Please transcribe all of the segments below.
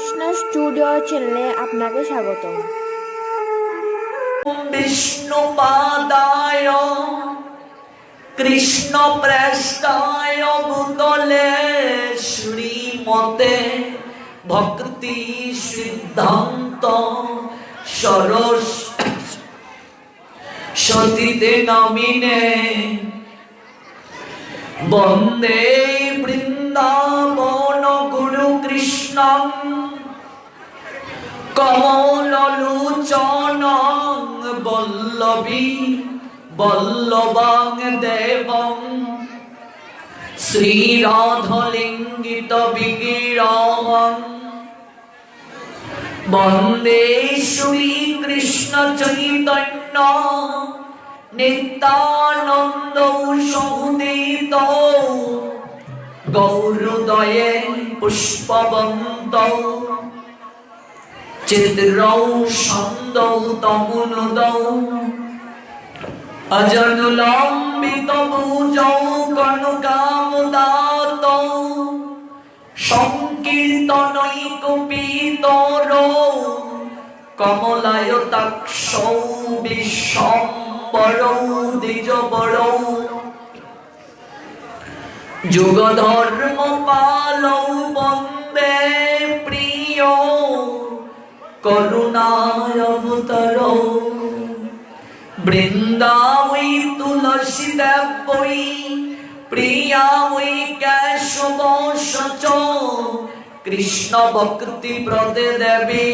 Krishna studio চ্যানেলে আপনাকে স্বাগতম। বিষ্ণুপাদায় কৃষ্ণ প্রেষ্টায় ভূতলে শ্রীমতে ভক্তি সিদ্ধান্ত সরস্বতীতে নামিনে বন্দে বৃন্দাবন গুরু কৃষ্ণ কমললোচন বল্লভী বল্লভাং দেবং শ্রীরাধলিঙ্গিত বিগ্রহং বন্দে শ্রীকৃষ্ণ চৈতন্য নিত্যানন্দ সহোদিত গৌরোদয়ে পুষ্পবন্ত চিদ্রৌ ছন্দৌ তমুনুদৌ অজনুলম্বিত ভুজৌ কনকামদাতৌ সংকীর্তনৈকপিতরৌ কমলায়তাক্ষৌ বিশ্বম্বরৌ দ্বিজবরৌ যুগধর্মপালৌ বন্দে প্রিয় করুণাবতরৌ বৃন্দাবৈ তুলসী দেবৈ প্রিয়াবৈ কেশব সচ কৃষ্ণ ভক্তি প্রদে দেবী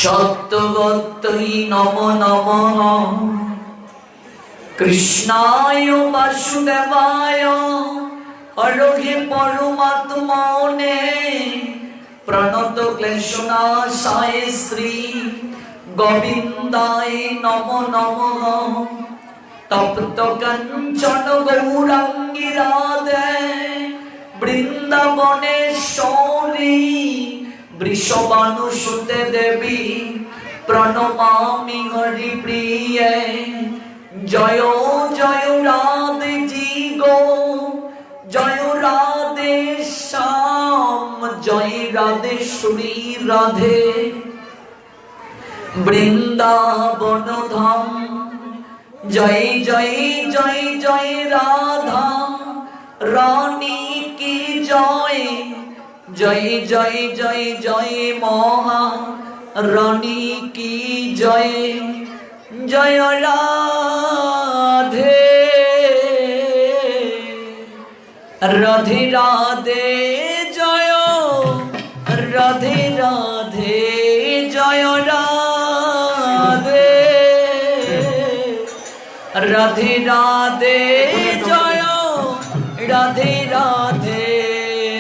সত্যবত্যৈ নমো নমঃ কৃষ্ণায় বাসুদেবায় হরহে পরমাত্মনে প্রণত ক্লেশনাশায় শ্রী গোবিন্দায় নমো নমঃ তপ্ত কাঞ্চন গৌরাঙ্গী রাধে বৃন্দাবনেশ্বরী বৃষভানুসুতে দেবী প্রণমামি হরিপ্রিয়ে জয় জয় রাধে জি গো জয় রাধে শ্যাম জয় রাধে শ্রী রাধে বৃন্দাবন ধাম জয় জয় জয় জয় রাধা রানী কি জয় জয় জয় জয় জয় মহা রানী কি জয় জয় রাধে রাধে রাধে জয় রাধে রাধে জয় রাধে রাধে রাধে জয় রাধে রাধে জয়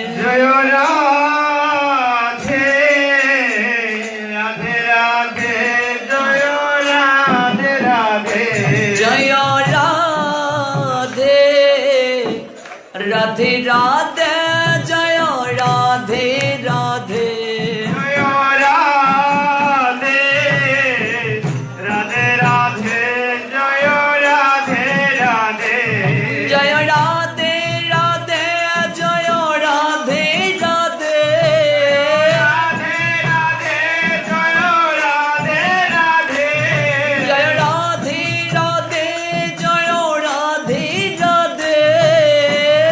রাধে রাধে রাধে জয় রাধে রাধে জয় রাধে রাধে রাধে জয় রাধে রাধে জয় রাধে রাধে রাধে জয় রাধে রাধে জয় রাধে রাধে জয় রাধে রাধে রাধে রাধে জয় রাধে রাধে জয় রাধে রাধে জয় রাধে রাধে রাধে রাধে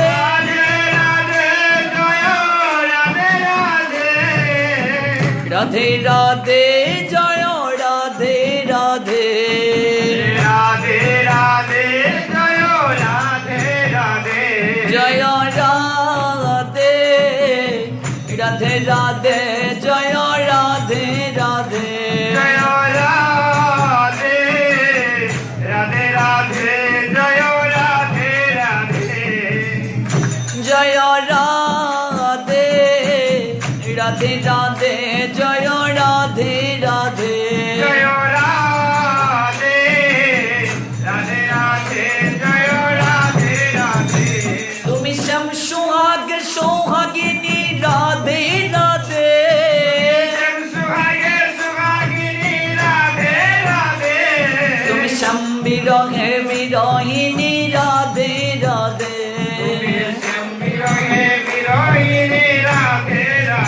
জয় রাধে রাধে রাধে রাধে জয় রাধে রাধে রাধে রাধে জয় রাধে রাধে রাধে রাধে জয় রাধে রাধে জয় রাধে রাধে রাধে জয় রাধে রাধে জয় রাধে রাধে রাধে জয় রাধে রাধে জয় রাধে রাধে রাধে জয় রাধে রাধে তুমি শ্যাম সোহাগ সোহাগিনী রাধে রাধে সুহাগে সুহাগিনী রাধে রাধে তুমি শ্যাম বিরহে বিরহিনী রাধে রাধে শ্যাম বিরহে বিরহিনী রাধে রাধে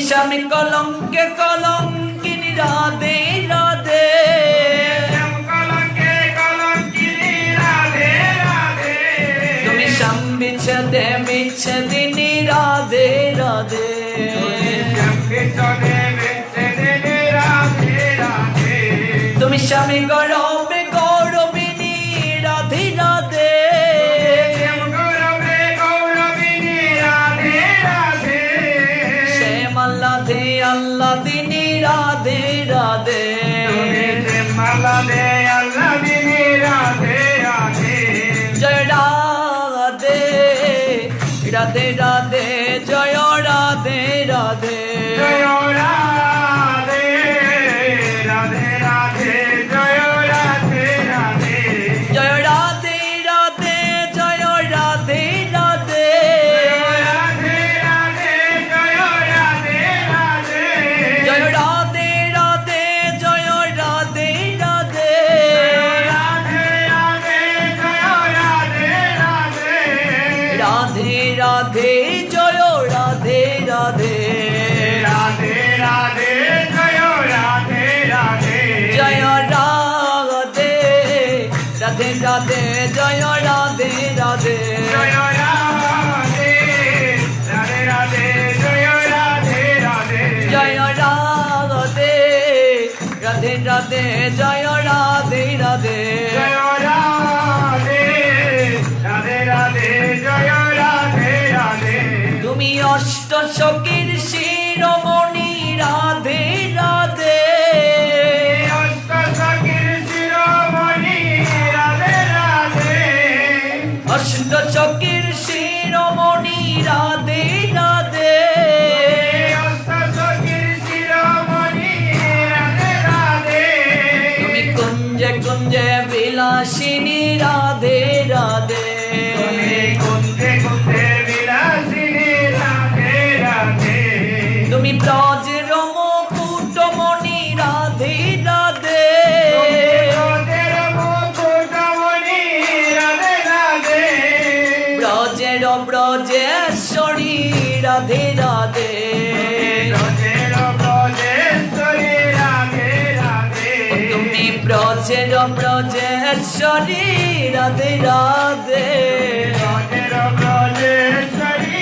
স্বামী কলঙ্কে কলঙ্কিনী রাধে রাধে কলঙ্কে কলঙ্কিনী রাধে রাধে তুমি শ্যাম বিচ্ছেদে বিচ্ছেদিনী রাধে রাধে বিচ্ছেদে বিচ্ছেদিনী রাধে রাধে তুমি স্বামী গৌরবে গৌরবিনী রাধে রাধে গৌরবে গৌরবিনী রাধে রাধে শ্যাম আল্লাধে আল্লাদিনী রাধে রাধে মালা দে আল্লাহ দিনী রাধে রাধে জয় রাধে রাধে রাধে জয় রাধে রাধে জয় রাধে রাধে রাধে জয় রাধে রাধে জয় রাধে রাধে জয় রাধে রাধে রাধে রাধে জয় রাধে রাধে জয় রাধে রাধে জয় রাধে রাধে রাধে রাধে জয় রাধে রাধে রাধে রাধে জয় রাধে রাধে রাধে রাধে জয় রাধে রাধে জয় রাধে রাধে রাধে জয় রাধে রাধে জয় রাধে রাধে রাধে জয় রাধে রাধে জয় রাধে রাধে রাধে জয় রাধে রাধে জয় রাধে রাধে রাধে জয় রাধে রাধে তুমি অষ্ট সখীর শিরোমণি রাধে রাধে অষ্ট সখীর শিরোমণি রাধে রাধে অষ্ট সখীর শিরোমণি রাধে রাধে অষ্ট সখীর শিরোমণি রাধে রাধে তুমি কুঞ্জে কুঞ্জে বিলাসিনী রাধে রাধে তুমি কুঞ্জে কুঞ্জে বিলাসিনী রাধে রাধে তুমি ব্রজের মুকুটমণি রাধে রাধে ব্রজের মুকুটমণি রাধে রাধে ব্রজের ব্রজেশ্বরী রাধে রাধে ব্রজের ব্রজেশ্বরী রাধে রাধে তুমি ব্রজের ব্রজেশ্বরী রাধে রাধে ব্রজের ব্রজেশ্বরী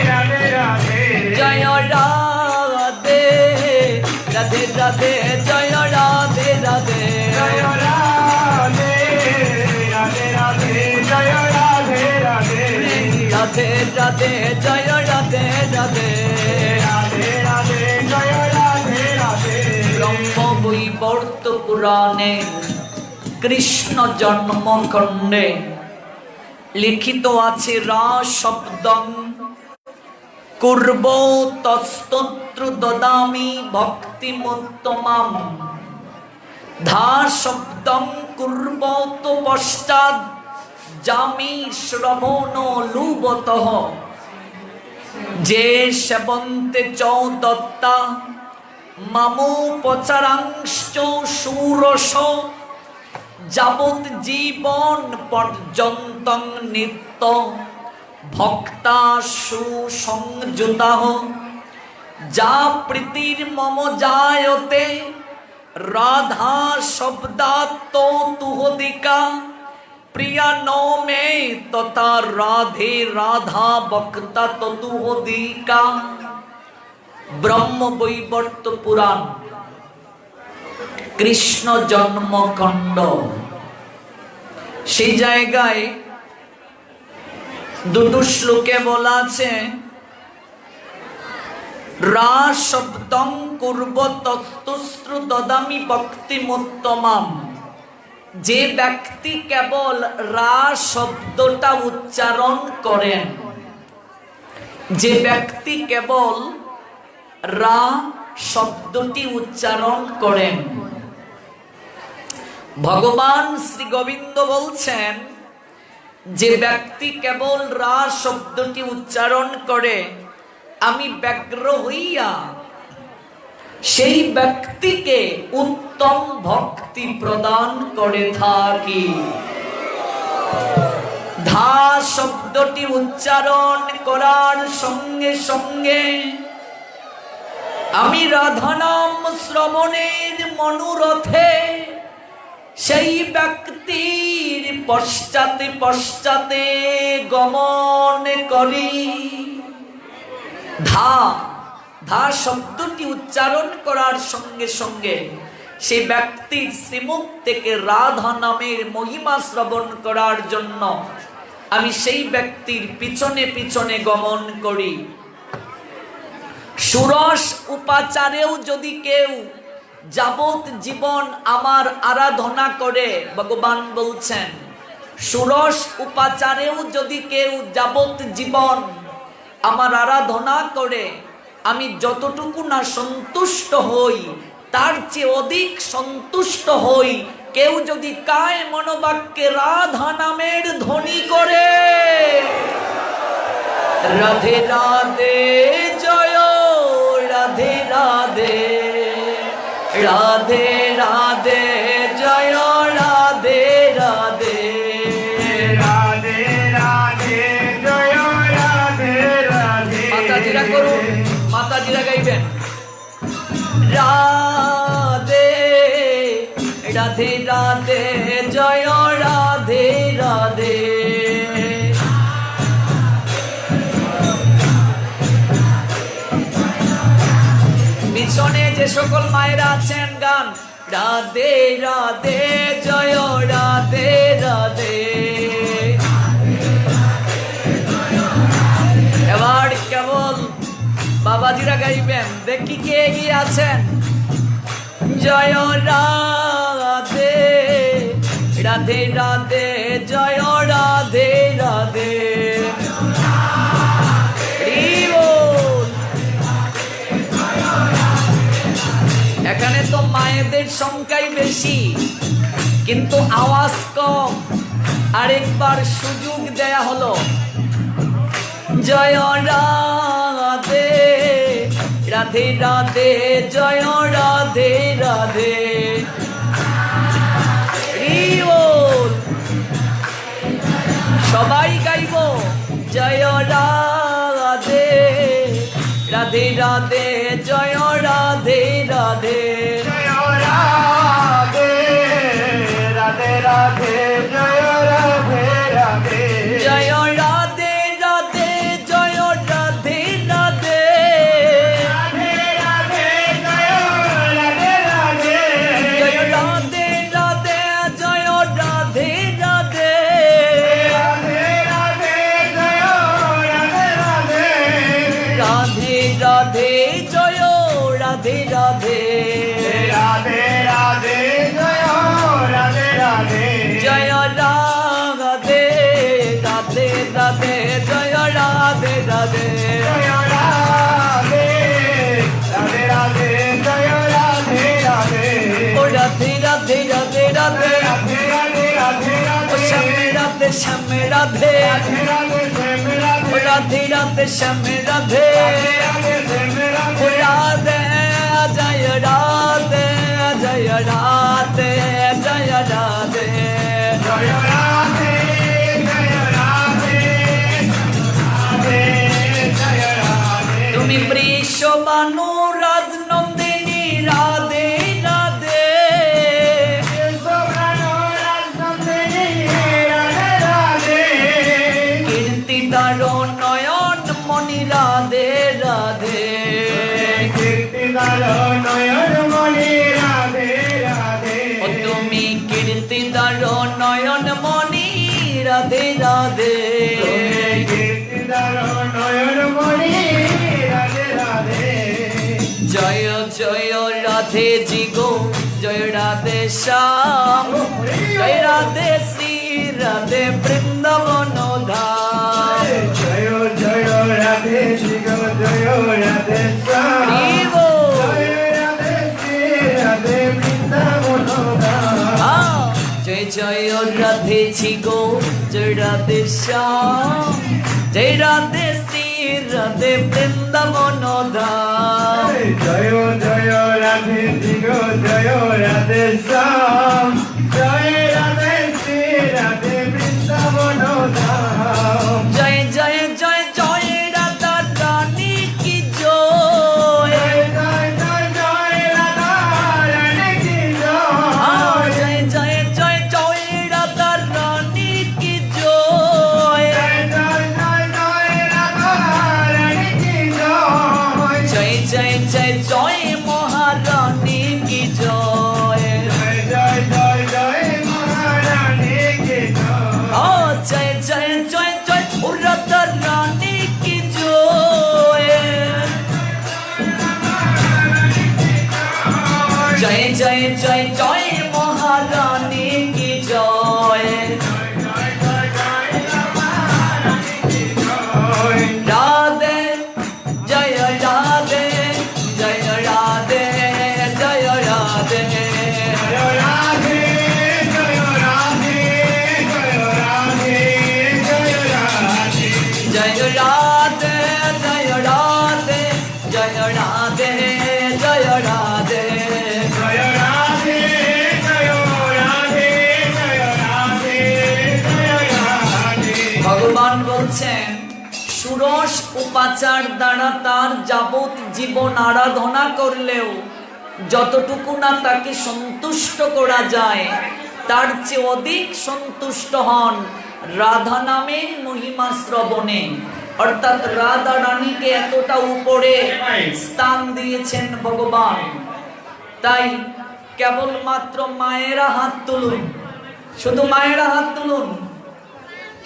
রাধে রাধে জয় রাধে রাধে রাধে জয় রাধে রাধে জয় রাধে রাধে রাধে জয় রাধে রাধে রাধে রাধে জয় রাধে রাধে রাধে রাধে জয় রাধে রাধে ব্রহ্ম বৈবর্ত পুরাণে কৃষ্ণ জন্মখণ্ডে লিখিত আছে রা শব্দং কুর্ব তস্তোত্র দদামি ভক্তিমুত্তমাম ধা শব্দং কুর্ব তো পশ্চাৎ জামি শ্রবণ লুবতঃ যে সেবন্তে চ দত্তা মামোপচারাংশ্চ সুরস যাবৎ জীবন পর্যন্তং নিত্য ভক্তা সুসংযুতাঃ যা প্রীতির মম জায়তে রাধা শব্দাত্ত তুহদিকা প্রিয়া নো মে তথা রাধে রাধা বক্তা ততুহদিকা ব্রহ্ম বৈবর্ত পুরাণ কৃষ্ণ জন্মখণ্ড সেই জায়গায় দুটো শ্লোকে বলা আছে রা শব্দং কুর্ব তস্তুস্ত্র দদামি ভক্তিমুত্তমাম যে ব্যক্তি কেবল রা শব্দটা উচ্চারণ করেন যে ব্যক্তি কেবল রা শব্দটি উচ্চারণ করেন ভগবান শ্রী গোবিন্দ বলছেন যে ব্যক্তি কেবল রা শব্দটি উচ্চারণ করে আমি ব্যগ্র হইয়া সেই ব্যক্তিকে উত্তম ভক্তি প্রদান করে থাকি ধা শব্দটি উচ্চারণ করার সঙ্গে সঙ্গে আমি রাধা নাম শ্রবণের মনোরথে সেই ব্যক্তির পশ্চাতে পশ্চাতে গমন করি। ধা ধা শব্দটি উচ্চারণ করার সঙ্গে সঙ্গে সেই ব্যক্তির শ্রীমুখ থেকে রাধা নামের মহিমা শ্রবণ করার জন্য আমি সেই ব্যক্তির পিছনে পিছনে গমন করি। ষোড়শ উপাচারেও যদি কেউ যাবত জীবন আমার আরাধনা করে, ভগবান বলছেন ষোড়শ উপাচারেও যদি কেউ যাবত জীবন আমার আরাধনা করে, আমি যতটুকু না সন্তুষ্ট হই তার চেয়ে অধিক সন্তুষ্ট হই কেউ যদি কায় মনোবাক্যে রাধা নামের ধ্বনি করে। রাধে রাধে জয় রাধে রাধে, রাধে রাধে জয় রাধে রাধে, রাধে রাধে জয় রাধে রাধে। মাতাজিরা করুন, মাতাজিরা গাইবেন রাধে রাধে রাধে জয় রাধে রাধে। পিছনে যে সকল মায়েরা আছেন গান রাধে রাধে জয় রাধে রাধে। এবার কেবল বাবাজিরা গাইবেন, দেখি কে এগিয়ে আছেন। জয় রাধে রাধে রাধে জয় রাধে রাধে। এখানে তো মায়েদের সংখ্যাই বেশি কিন্তু আওয়াজ কম, আরেকবার সুযোগ দেয়া হলো। জয় রাধে রাধে রাধে জয় রাধে রাধে। সবাই গাইব জয় রাধে রাধে রাধে জয় রাধে রাধে। জয় রাধে রাধে রাধে জয় রাধে রাধে। জয় রাধে রাধে জয় রাধে রাধে। রাধে রাধে জয় রাধে রাধে। জয় রাধে রাধে জয় রাধে রাধে। রাধে রাধে জয় রাধে রাধে। রাধে রাধে জয় রাধে রাধে। রাধে রাধে জয় রাধে রাধে। জয় রাধে রাধে রাধে জয় রাধে রাধে। জয় রাধে রাধে রাধে জয় রাধে রাধে। ও রাধে রাধে রাধে রাধে রাধে রাধে রাধে ও শ্যামে রাধে শ্যামে রাধে। রাধে রাধে শ্যাম রাধে। ও রাধে রাধে শ্যামে রাধে। রাধে শ্যাম ও রাধে। রাধে জয় রাধে জয় রাধে জয় রাধে। জয় রাধে জয় রাধে রাধে জয় রাধে। তুমি বৃষবানু রাজনন্দিনী রাধে রাধে। কীর্তিদার নয়ন মণি রাধে রাধে। ও তুমি কীর্তিদার নয়ন মণি রাধে রাধে। জয় জয় রাধে জি গো জয় রাধে শ্যাম। জয় রাধে শ্রী রাধে বৃন্দাবন ধাম। জয় জয় রাধে জয় রাধে হরি বল। রাধে বৃন্দাবন জয় জয় রাধে জি গো জয় রাধে শ্যাম। জয় রাধে শ্রী রাধে বৃন্দাবন ধাম। জয় জয় রাধে জয় রাধে শ্যাম। জয় রাধে শ্রী রাধে বৃন্দাবন ধাম। জয় জয় জয় জয় রাধা রানী কি জয়। জয় জয় জয় মহারানী কি জয় রাধে জয় রাধে জয় রাধে জয় রাধে জয় রাধে জয় রাধে জয় রাধে জয় রাধে ভগবান বলছেন ষোড়শ উপাচার দ্বারা তার যাবত জীবন আরাধনা করলেও যতটুকু না তাকে সন্তুষ্ট করা যায় তার চেয়ে অধিক সন্তুষ্ট হন রাধা নামের মহিমা শ্রবণে। অর্থাৎ রাধা রানীকে এতটা উপরে স্থান দিয়েছেন ভগবান। তাই কেবলমাত্র মায়েরা হাত তুলুন, শুধু মায়েরা হাত তুলুন,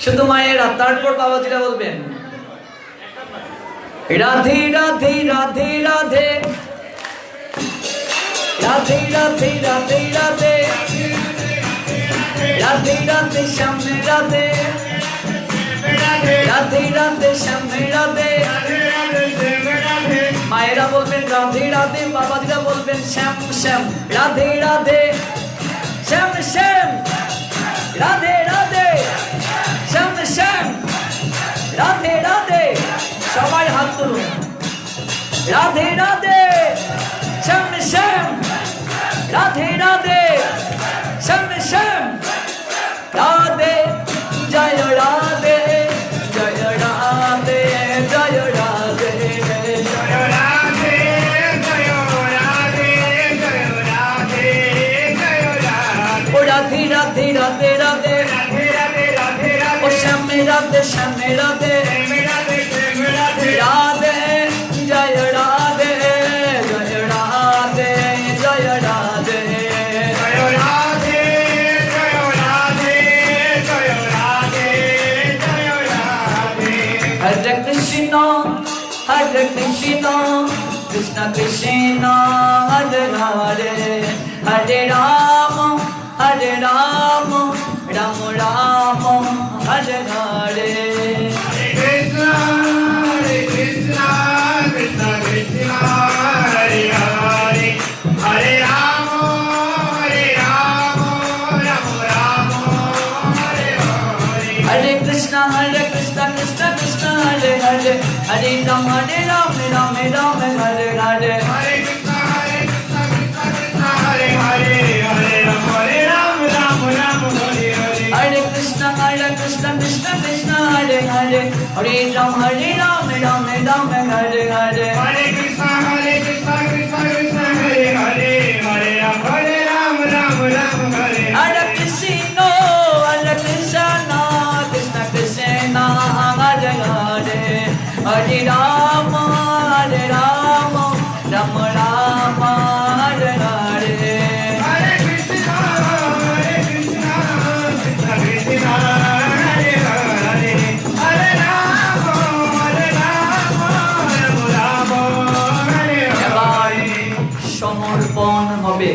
শুধু মায়েরা, তারপর বাবাজিরা বলবেন রাধে রাধে রাধে রাধে রাধে রাধে রাধে রাধে রাধে রাধে শ্যামে রাধে রাধে রাধে শ্যামে রাধে। মায়েরা বলবেন রাধে রাধে, বাবাজিরা বলবেন শ্যাম শ্যাম। রাধে রাধে শ্যাম শ্যাম, রাধে রাধে শ্যাম শ্যাম, রাধে রাধে। সবাই হাত তুলুন। রাধে রাধে শ্যাম শ্যাম, রাধে রাধে শ্যাম শ্যাম, রাধে জয় রাধে জয় রাধে জয় রাধে ও রাধে রাধে রাধে রাধে ও শ্যামে রাধে শ্যামে রাধে রাধে জয় রাধে জয় রাধে জয় Radhe Hare Krishna Hare Krishna Krishna Krishna Hare Hare Hare Rama Hare Rama Rama Rama Hare Hare Krishna Krishna Krishna Hare Hare Hare Rama Hare Rama Rama Rama Hare Hare Hare Krishna Krishna Krishna Hare Hare Hare Rama Rama Rama Hare Hare Hare Krishna Krishna Hare Hare Hare Rama Rama Rama Hare Hare Hare Krishna Krishna Krishna Hare Hare Hare Rama Rama Rama Hare Hare Hare Krishna Krishna Krishna Hare Hare Hare Rama Rama Rama Hare Hare Krishna Krishna Krishna Hare Hare Hare Rama Rama Rama Hare Hare Hare Krishna Krishna Krishna Hare Hare Hare Rama Rama Hare এবার Hare সমর্পণ হবে।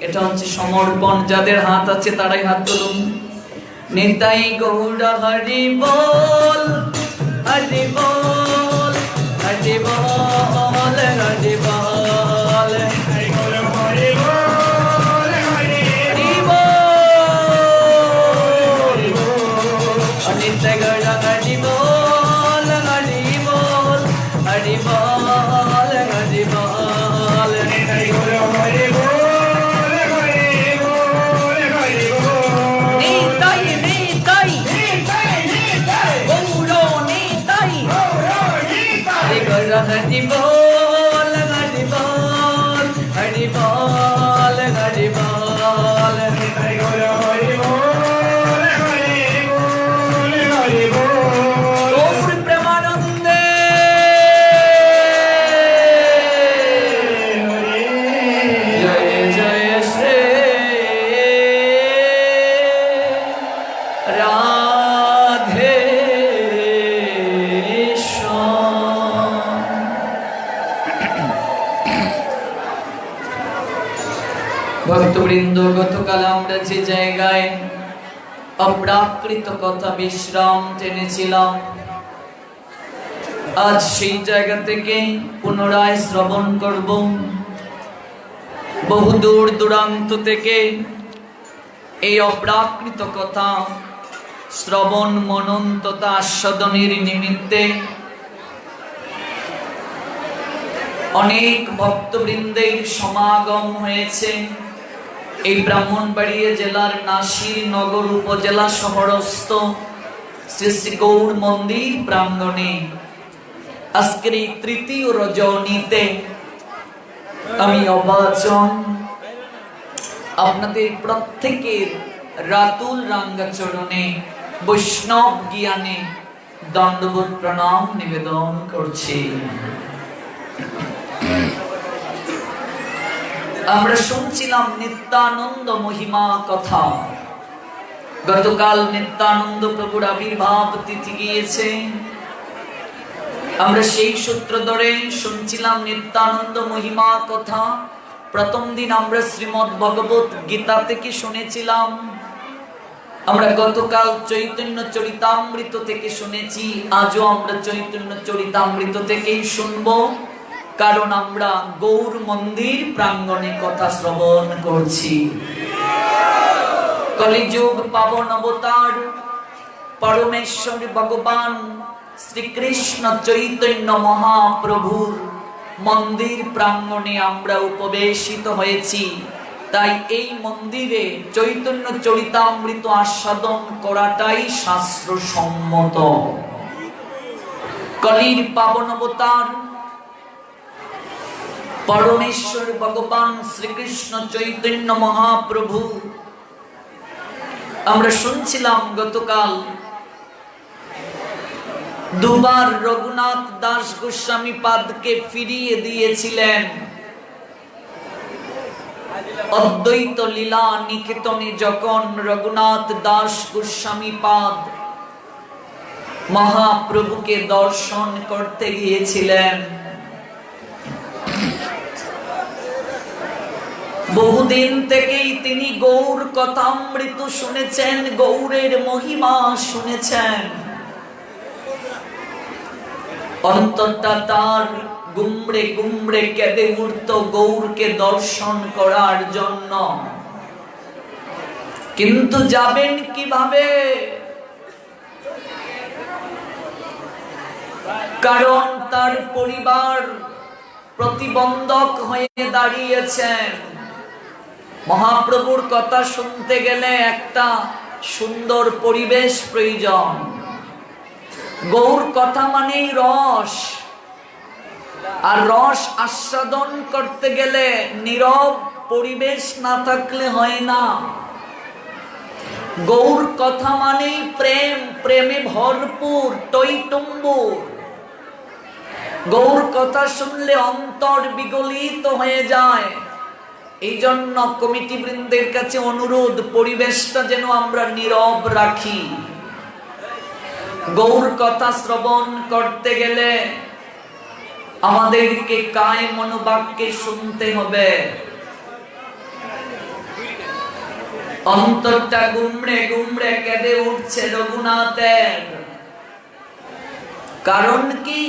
এটা হচ্ছে সমর্পণ। যাদের হাত আছে তারাই হাত তুলুন। নিতাই গৌর হরি বল হরি বল হরি বল হরি বল Hare Bol Hare Bol Hare Hari বল নিতাই গৌর হরি বল হরি বল হরি বল হরি বল Hare Bol Hare Bol Hare Bol Hare Bol Nitai Nitai Gour ভক্তবৃন্দ, গতকাল আমরা যে জায়গায় অপ্রাকৃত কথা বিশ্রাম টেনেছিলাম, আজ সেই জায়গা থেকে পুনরায় শ্রবণ করব। বহু দূর দূরান্ত থেকে এই অপ্রাকৃত কথা শ্রবণ মনন তথা আস্বাদনের নিমিত্তে অনেক ভক্তবৃন্দের সমাগম হয়েছে। এই ব্রাহ্মণবাড়িয়া জেলার নাসির নগর উপজেলা শহরস্থ শ্রী শ্রী গৌর মন্দির প্রাঙ্গণে আজকের এই তৃতীয় রজনীতে আমি অবাচন আপনাদের প্রত্যেকের রাতুল রাঙ্গাচরণে বৈষ্ণব জ্ঞানে দণ্ডবোধ প্রণাম নিবেদন করছি। আমরা শুনছিলাম নিত্যানন্দ মহিমা কথা। গতকাল নিত্যানন্দ প্রভুর আবির্ভাব তিথি গিয়েছে। আমরা সেই সূত্র ধরে শুনছিলাম নিত্যানন্দ মহিমা কথা। প্রথম দিন আমরা শ্রীমদ্ ভগবত গীতা থেকে শুনেছিলাম। আমরা গতকাল চৈতন্য চরিতামৃত থেকে শুনেছি। আজও আমরা চৈতন্য চরিতামৃত থেকেই শুনবো, কারণ আমরা গৌর মন্দির প্রাঙ্গণে কথা শ্রবণ করছি। কলিযুগ পাবন অবতার পরমেশ্বর ভগবান শ্রীকৃষ্ণ চৈতন্য মহাপ্রভুর মন্দির প্রাঙ্গণে আমরা উপবেশিত হয়েছি। তাই এই মন্দিরে চৈতন্য চরিতামৃত আস্বাদন করাটাই শাস্ত্রসম্মত। কলির পাবন অবতার পরমেশ্বর ভগবান শ্রীকৃষ্ণ চৈতন্য মহাপ্রভু, আমরা শুনছিলাম গতকাল দুবার রঘুনাথ দাস গোস্বামী পাদকে ফিরিয়ে দিয়েছিলেন। অদ্বৈত লীলা নিকেতনে যখন রঘুনাথ দাস গোস্বামী পাদ মহাপ্রভুকে দর্শন করতে গিয়েছিলেন, বহুদিন থেকেই তিনি গৌর কথামৃত শুনেছেন, গৌরের মহিমা শুনেছেন। অন্তরটা তার গুমড়ে গুমড়ে কেঁদে উঠত গৌরকে দর্শন করার জন্য। কিন্তু যাবেন কিভাবে? কারণ তার পরিবার প্রতিবন্ধক হয়ে দাঁড়িয়েছেন। মহাপ্রভুর কথা শুনতে গেলে একটা সুন্দর পরিবেশ প্রয়োজন। গৌর কথা মানেই রস, আর রস আস্বাদন করতে গেলে নীরব পরিবেশ না থাকলে হয় না। গৌর কথা মানেই প্রেম, প্রেমে ভরপুর টইটুম্বুর। গৌর কথা শুনলে অন্তর বিগলিত হয়ে যায়। এই জন্য কমিটি বৃন্দের কাছে অনুরোধ, পরিবেশটা যেন আমরা নীরব রাখি। গৌর কথা শ্রবণ করতে গেলে আমাদেরকে কায় মনোবাক্যে শুনতে হবে। অন্তরটা গুমড়ে গুমড়ে কেঁদে উঠছে রঘুনাথের। কারণ কি?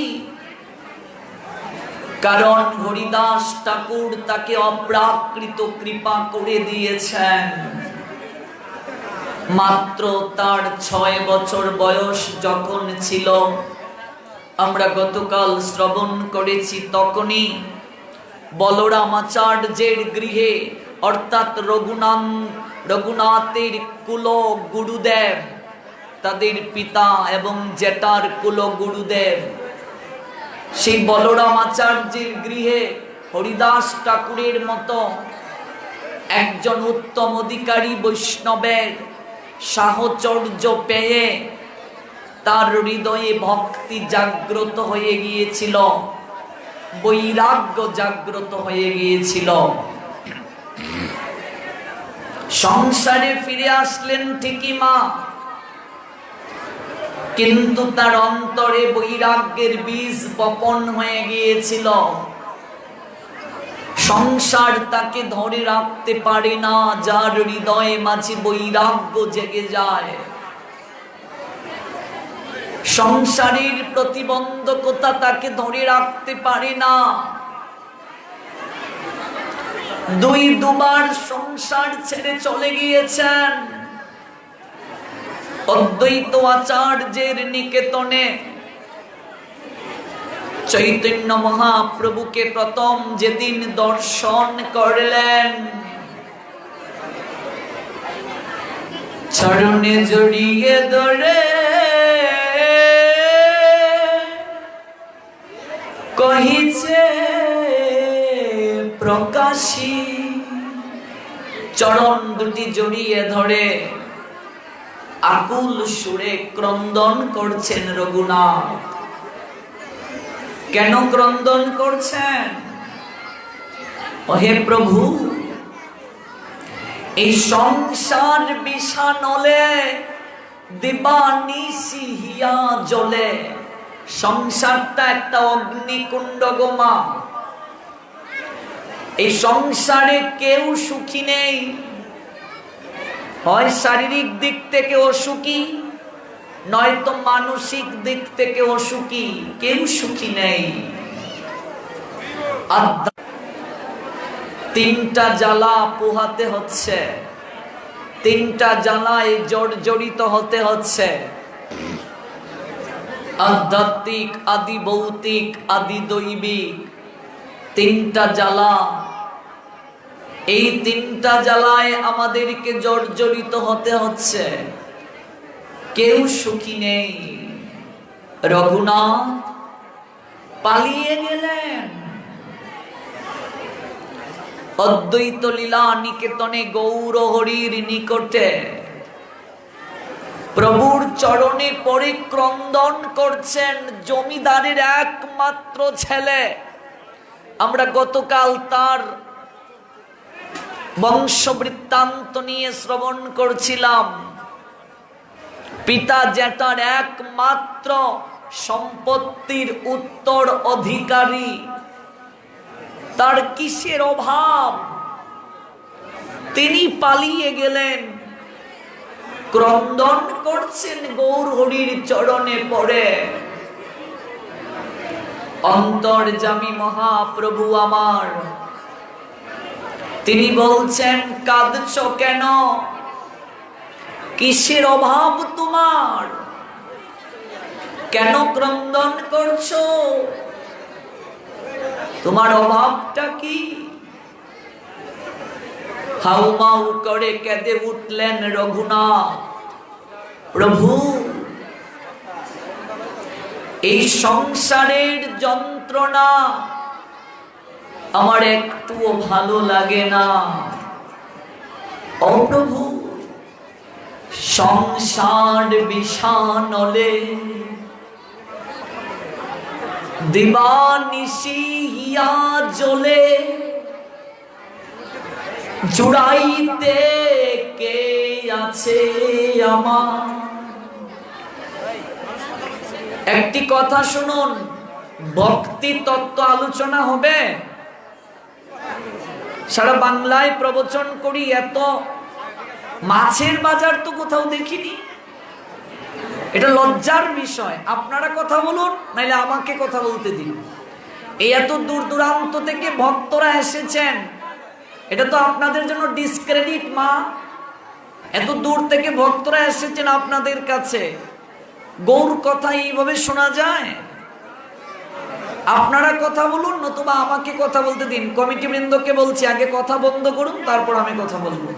কারণ হরিদাস ঠাকুর তাকে অপ্রাকৃত কৃপা করে দিয়েছেন। মাত্র তার 6 বছর বয়স যখন ছিল, আমরা গতকাল শ্রবণ করেছি, তখনই বলরামাচার্যের গৃহে, অর্থাৎ রঘুনাথের কুল গুরুদেব, তাদের পিতা এবং জেঠার কুল গুরুদেব, সেই বলরামাচার্যের গৃহে হরিদাস ঠাকুরের মতো একজন উত্তম অধিকারী বৈষ্ণবের সাহচর্য পেয়ে তার হৃদয়ে ভক্তি জাগ্রত হয়ে গিয়েছিল, বৈরাগ্য জাগ্রত হয়ে গিয়েছিল। সংসারে ফিরে আসলেন ঠিকই মা, কিন্তু তার অন্তরে বৈরাগ্যের বীজ বপন হয়ে গিয়েছিল। সংসার তাকে ধরে রাখতে পারে না, যার হৃদয়ে মাঝে বৈরাগ্য জেগে যায়। সংসারের প্রতিবন্ধকতা তাকে ধরে রাখতে পারে না। দুবার সংসার ছেড়ে চলে গিয়েছেন অদ্বৈত আচার্যের নিকেতনে। চৈতন্য মহাপ্রভুকে প্রথম যেদিন দর্শন করলেন, চরণে জড়িয়ে ধরে কহিছে প্রকাশী। চরণ দুটি জড়িয়ে ধরে আকুল সুরে ক্রন্দন করছেন রঘুনাথ। কেন ক্রন্দন করছেন? হে প্রভু, এই সংসার বিষানলে দিবানিশি হিয়া জ্বলে। সংসারটা একটা অগ্নিকুণ্ড গো মা। এই সংসারে কেউ সুখী নেই। হয় শারীরিক দিক থেকে অসুখী, নয়তো মানসিক দিক থেকে অসুখী, কেউ সুখী নেই। তিনটা জ্বালা পোহাতে হচ্ছে, তিনটা জ্বালায় জর্জরিত হতে হচ্ছে। আধ্যাত্মিক, আদি ভৌতিক, আদি দৈবিক, তিনটা জ্বালা। এই তিনটা জ্বালায় আমাদেরকে জর্জরিত হতে হচ্ছে। কেউ সুখী নেই। রঘুনাথ পালিয়ে গেলেন অদ্বৈত লীলা নিকেতনে গৌর হরির নিকটে। প্রভুর চরণে পড়ে ক্রন্দন করছেন জমিদারের একমাত্র ছেলে। আমরা গতকাল তার বংশবৃত্তান্ত নিয়ে শ্রবণ করছিলাম। পিতা জ্যাঠার একমাত্র সম্পত্তির উত্তর অধিকারী, তার কিসের অভাব? তিনি পালিয়ে গেলেন। ক্রন্দন করছেন গৌর হরির চরণে পড়ে। অন্তর্যামী মহাপ্রভু আমার, তিনি বলছেন, কাঁদছো কেন? কিসের অভাব তোমার? কেন ক্রন্দন করছো? তোমার অভাবটা কি? হাউমাউ করে কেঁদে উঠলেন রঘুনাথ। প্রভু, এই সংসারের যন্ত্রণা আমার একটুও ভালো লাগে না। ও প্রভু, সংসার বিষানলে দিবানিশি হিয়া জ্বলে। জুড়াইতে কে আছে আমার? একটি কথা শুনুন, ভক্তি তত্ত্ব আলোচনা হবে। সারা বাংলায় প্রবচন করি, এত মাছের বাজার তো কোথাও দেখিনি। এটা লজ্জার বিষয়। আপনারা কথা বলুন, নাইলে আমাকে কথা বলতে দিন। এই এত দূর দূরান্ত থেকে ভক্তরা এসেছেন, এটা তো আপনাদের জন্য ডিসক্রেডিট মা। এত দূর থেকে ভক্তরা এসেছেন আপনাদের কাছে, গৌর কথা এইভাবে শোনা যায়? আপনারা কথা বলুন, নতুবা আমাকে কথা বলতে দিন। কমিটি বৃন্দকে বলছি, আগে কথা বন্ধ করুন, তারপর আমি কথা বলবো।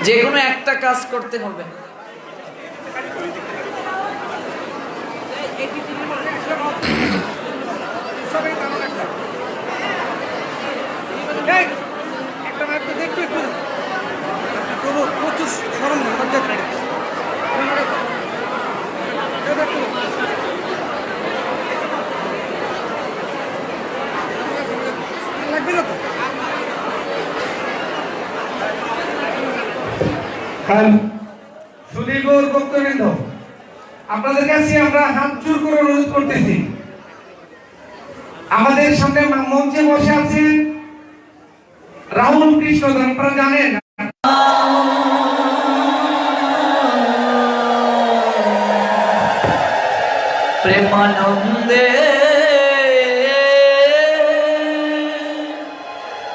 যে কোনো একটা কাজ করতে হবে। সুদীর্ঘ ভক্তবৃন্দ, আপনাদের কাছে আমরা হাত জোর করে অনুরোধ করতেছি, আমাদের সামনে মঞ্চে বসে আছেন রাহুল কৃষ্ণ দাস, আপনারা জানেন প্রেমানন্দে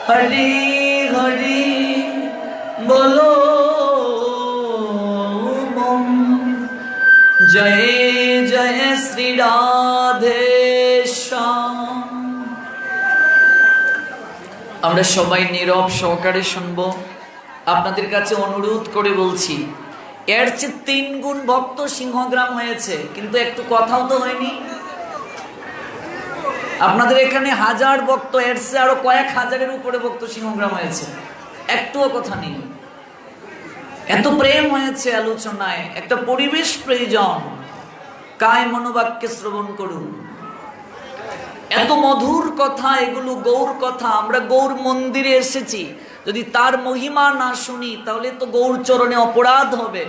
হরি হরি বলো মম। জয় জয় শ্রী রাধে শ্যাম। আমরা সবাই নীরব সহকারে শুনবো। আপনাদের কাছে অনুরোধ করে বলছি, এর চেয়ে 3 গুণ ভক্ত সিংহগ্রাম হয়েছে, কিন্তু একটু কথাও তো হয়নি। আপনাদের এখানে 1000 ভক্ত, এর চেয়ে আরো কয়েক হাজারের উপরে ভক্ত সিংহগ্রাম হয়েছে, একটুও কথা নেই। এত প্রেম হয়েছে আলোচনায়, একটা পরিবেশ প্রয়োজন। কায় মনোবাক্যে শ্রবণ করুন। এত মধুর কথা, এগুলো গৌর কথা। আমরা গৌর মন্দিরে এসেছি, যদি তার মহিমা না শুনি তাহলে তো গৌর চরণে অপরাধ হবে।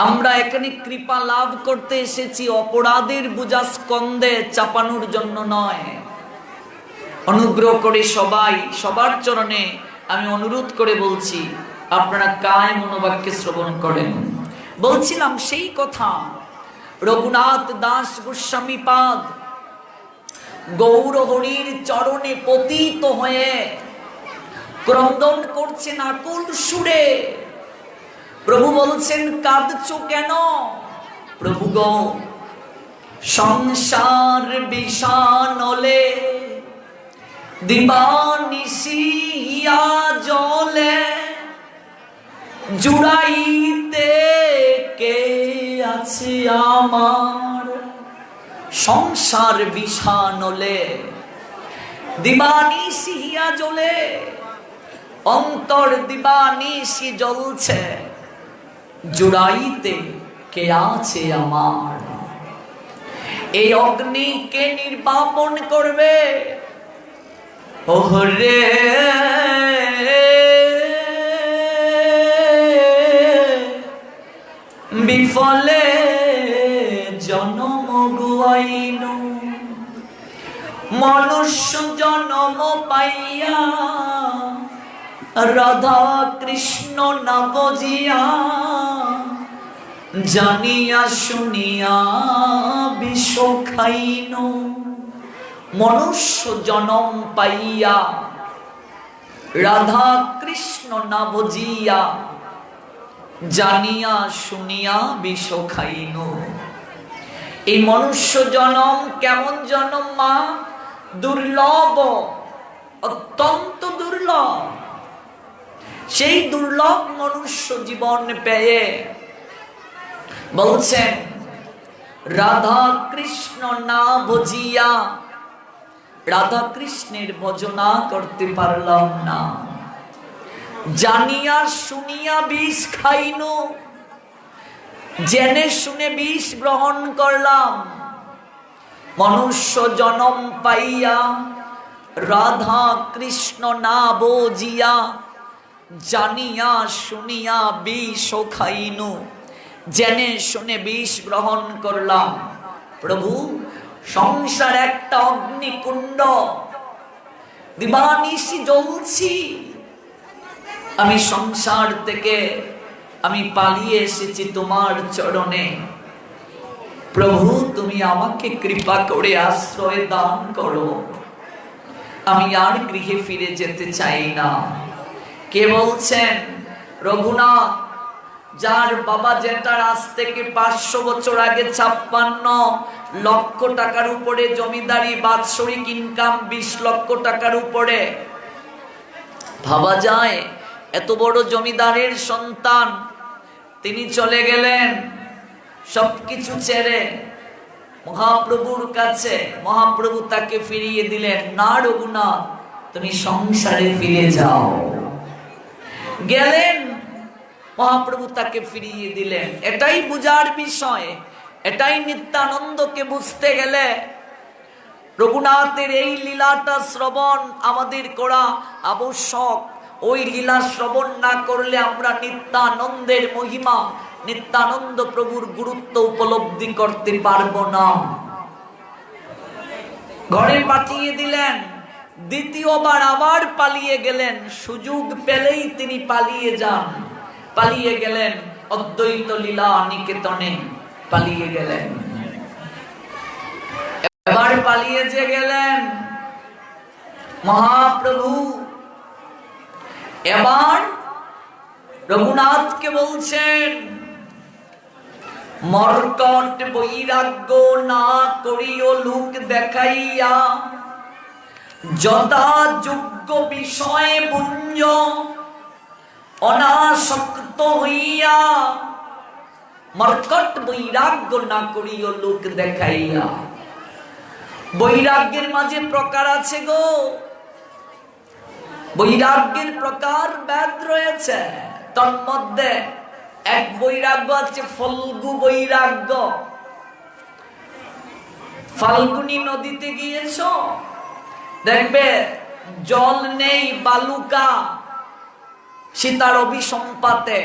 আমরা এখানে কৃপা লাভ করতে এসেছি, অপরাধের বোঝা স্কন্ধে চাপানোর জন্য নয়। অনুগ্রহ করে সবাই, সবার চরণে আমি অনুরোধ করে বলছি, আপনারা কায় মনোবাক্যে শ্রবণ করেন। বলছিলাম সেই কথা, রঘুনাথ দাস গোস্বামী পাদ গৌর হরির চরণে পতিত হয়ে ক্রন্দন করছেন আকুল সুরে। প্রভু বলছেন, কাঁদছো কেন? প্রভু গো, সংসার বিষানলে দিবানিশি হিয়া জলে, জুড়াইতে কে আছে আমার? সংসার বিষানলে দিবানিশি হিয়া জ্বলে, অন্তর দিবানিশি জ্বলছে, জুড়াইতে কে আছে আমার? এই অগ্নি কে নির্বাপন করবে? ওহরে বিফলে জনম গুয়াইনু, মনুষ্য জনম পাইয়া রাধা কৃষ্ণ না বুঝিয়া, জানিয়া শুনিয়া বিষ খাইনু। মনুষ্য জনম পাইয়া রাধা কৃষ্ণ না বুঝিয়া, জানিয়া শুনিয়া বিষ খাইনু। এই মনুষ্য জনম কেমন জনম মা? দুর্লভ, অত্যন্ত দুর্লভ। সেই দুর্লভ মনুষ্য জীবন পেয়ে বলছেন, রাধা কৃষ্ণ না বুঝিয়া, রাধা কৃষ্ণের ভজনা করতে পারলাম না, জানিয়া শুনিয়া বিষ খাইনু। জেনে শুনে বিষ গ্রহণ করলাম। মনুষ্য জনম পাইয়া রাধা কৃষ্ণ না বুঝিয়া, জানিয়া শুনিয়া বিষ খাইনু। জেনে শুনে বিষ গ্রহণ করলাম। প্রভু, সংসার একটা অগ্নিকুণ্ড, দিবানিশি জ্বলছি। আমি সংসার থেকে আমি পালিয়ে এসেছি তোমার চরণে। প্রভু, তুমি আমাকে কৃপা করে আশ্রয় দান করো। আমি আর গৃহে ফিরে যেতে চাই না। কে বলছেন? রঘুনাথ, যার বাবা জেঠার আজ থেকে 500 বছর আগে 56 লক্ষ টাকার উপরে জমিদারি, বাৎসরিক ইনকাম 20 লক্ষ টাকার উপরে। ভাবা যায়, এত বড় জমিদারের সন্তান, তিনি চলে গেলেন সবকিছু ছেড়ে মহাপ্রভুর কাছে। মহাপ্রভু তাকে ফিরিয়ে দিলেন, না রঘুনাথ, তুমি সংসারে ফিরে যাও। গেলেন, মহাপ্রভু তাকে ফিরিয়ে দিলেন। এটাই বুঝার বিষয়, এটাই নিত্যানন্দকে বুঝতে গেলে রঘুনাথের এই লীলাটা শ্রবণ আমাদের করা আবশ্যক। ওই লীলা শ্রবণ না করলে আমরা নিত্যানন্দের মহিমা, নিত্যানন্দ প্রভুর গুরুত্ব উপলব্ধি করতে পারবো না। ঘরে পাঠিয়ে দিলেন, দ্বিতীয়বার আবার পালিয়ে গেলেন। সুযোগ পেলেই তিনি পালিয়ে যান, পালিয়ে গেলেন অদ্বৈত লীলা নিকেতনে পালিয়ে গেলেন। এবার পালিয়ে যে গেলেন মহাপ্রভু, এবার রঘুনাথকে বলছেন, মর্কট বৈরাগ্য না করিও লোক দেখাইয়া, যথা যোগ্য বিষয়ে পুঞ্জ অনাসক্ত হইয়া। মর্কট বৈরাগ্য না করিও লোক দেখাইয়া। বৈরাগ্যের মাঝে প্রকার আছে গো, বৈরাগ্যের প্রকার বেদ রয়েছে। তন্মধ্যে এক বৈরাগ্য আছে ফল্গু বৈরাগ্য। ফাল্গুনী নদীতে গিয়েছ, দেখবে জল নেই, বালুকা, সীতার অভিসম্পাতে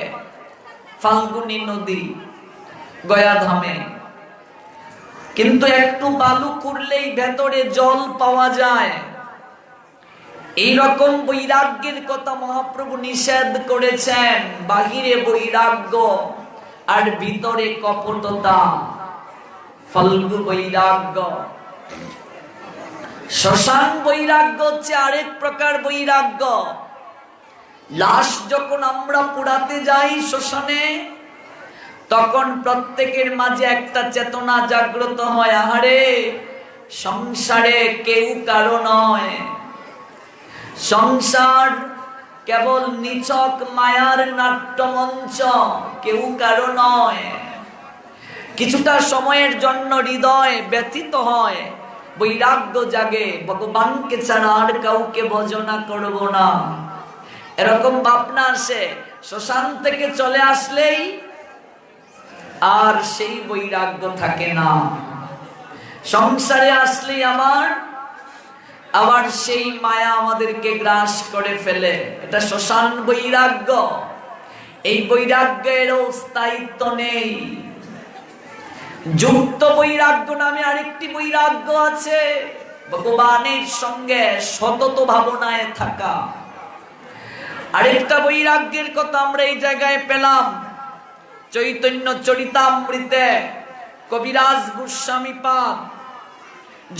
ফাল্গুনী নদী গয়াধামে, কিন্তু একটু বালু খুঁড়লেই ভেতরে জল পাওয়া যায়। এইরকম বৈরাগ্যের কথা মহাপ্রভু নিষেধ করেছেন। বাহিরে বৈরাগ্য আর ভিতরে কপটতা, ফল্গু বৈরাগ্য। শ্মশান বৈরাগ্য হচ্ছে আরেক প্রকার বৈরাগ্য। লাশ যখন আমরা পুড়াতে যাই শ্মশানে, তখন প্রত্যেকের মাঝে একটা চেতনা জাগ্রত হয়, আহারে সংসারে কেউ কারো নয়, সংসার কেবল নিছক মায়ার নাট্যমঞ্চ, কেউ কারো নয়। কিছুটা সময়ের জন্য হৃদয় ব্যথিত হয়, বৈরাগ্য জাগে, ভগবানকে ছাড়া আর কাউকে ভজনা করব না, এরকম ভাবনা আসে। শ্মশান থেকে চলে আসলেই আর সেই বৈরাগ্য থাকে না। সংসারে আসলেই আবার সেই মায়া আমাদেরকে গ্রাস করে ফেলে। এটা শ্মশান বৈরাগ্য। এই বৈরাগ্যের স্থায়িত্ব নেই। যুক্ত বৈরাগ্য নামে আরেকটি বৈরাগ্য আছে, ভগবানের সঙ্গে সতত ভাবনায় থাকা। আরেকটা বৈরাগ্যের কথা আমরা এই জায়গায় পেলাম চৈতন্য চরিতামৃতে। কবিরাজ গোস্বামী পাদ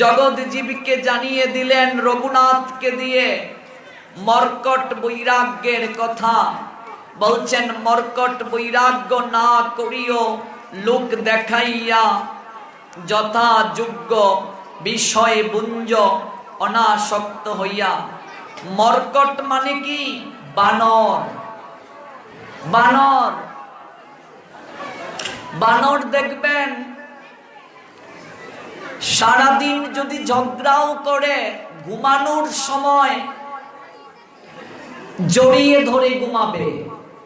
জগৎজীবীকে জানিয়ে দিলেন রঘুনাথকে দিয়ে মর্কট বৈরাগ্যের কথা। বলছেন, মর্কট বৈরাগ্য না করিও লোক দেখাইয়া, যথা যোগ্য বিষয় বুঞ্জ অনাসক্ত হইয়া। মর্কট মানে কি? বানর। বানর বানর দেখবেন সারাদিন যদি ঝগড়াও করে, ঘুমানোর সময় জড়িয়ে ধরে ঘুমাবে।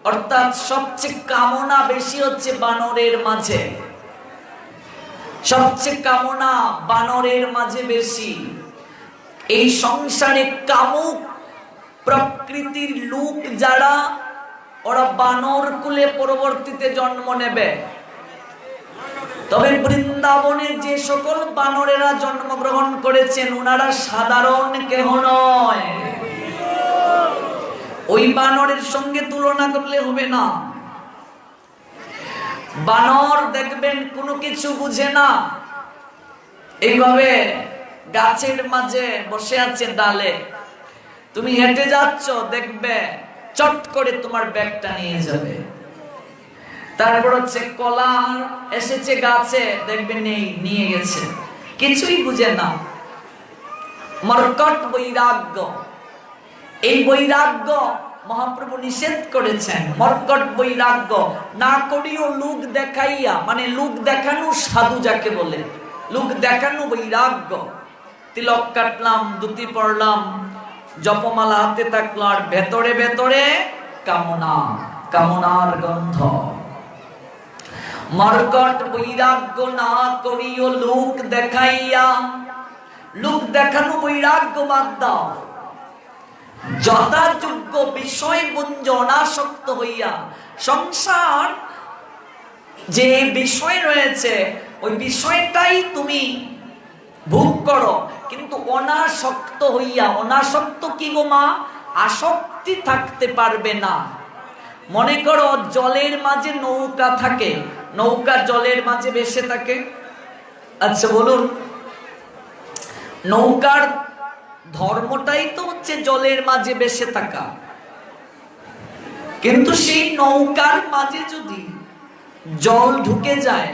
অর্থাৎ সবচেয়ে কামনা বেশি হচ্ছে বানরের মাঝে, সবচেয়ে কামনা বানরের মাঝে বেশি। এই সংসারে কামুক প্রকৃতির লোক যারা, ওরা বানর কুলে পরবর্তীতে জন্ম নেবে। তবে বৃন্দাবনে যে সকল বানরেরা জন্মগ্রহণ করেছেন, ওনারা সাধারণ কেহ নয়। ওই বানরের সঙ্গে তুলনা করলে হবে না। বানর দেখবেন কোনো কিছু বুঝে না, এইভাবে গাছের মাঝে বসে আছে ডালে, তুমি হেঁটে যাচ্ছ, দেখবে চট করে তোমার ব্যাগটা নিয়ে যাবে। তারপর হচ্ছে কলা এসেছে গাছে, দেখবে নেই, নিয়ে গেছে, কিছুই বুঝে না। মর্কট বৈরাগ্য। এই বৈরাগ্য মহাপ্রভু নিষেধ করেছেন। মর্কট বৈরাগ্য না করিও লোক দেখাইয়া, মানে লোক দেখানো সাধু যাকে বলে, লোক দেখানো বৈরাগ্য। তিলক কাটলাম, ধুতি পড়লাম, জপমালা হাতে থাকলো, আর ভেতরে ভেতরে কামনা, কামনার গন্ধ। মর্কট বৈরাগ্য না করিও লোক দেখাইয়া। লোক দেখানো বৈরাগ্য বাদ দাও, যথাযোগ্য বিষয় বুঞ্জ অনাসক্ত হইয়া। সংসার যে বিষয় রয়েছে, ওই বিষয়টাই তুমি ভোগ করো, কিন্তু অনাসক্ত হইয়া। অনাসক্ত কি গো মা? আসক্তি থাকতে পারবে না। মনে করো জলের মাঝে নৌকা থাকে, নৌকা জলের মাঝে ভেসে থাকে। আচ্ছা বলুন, নৌকার ধর্মটাই তো হচ্ছে জলের মাঝে ভেসে থাকা। কিন্তু সেই নৌকার মাঝে যদি জল ঢুকে যায়,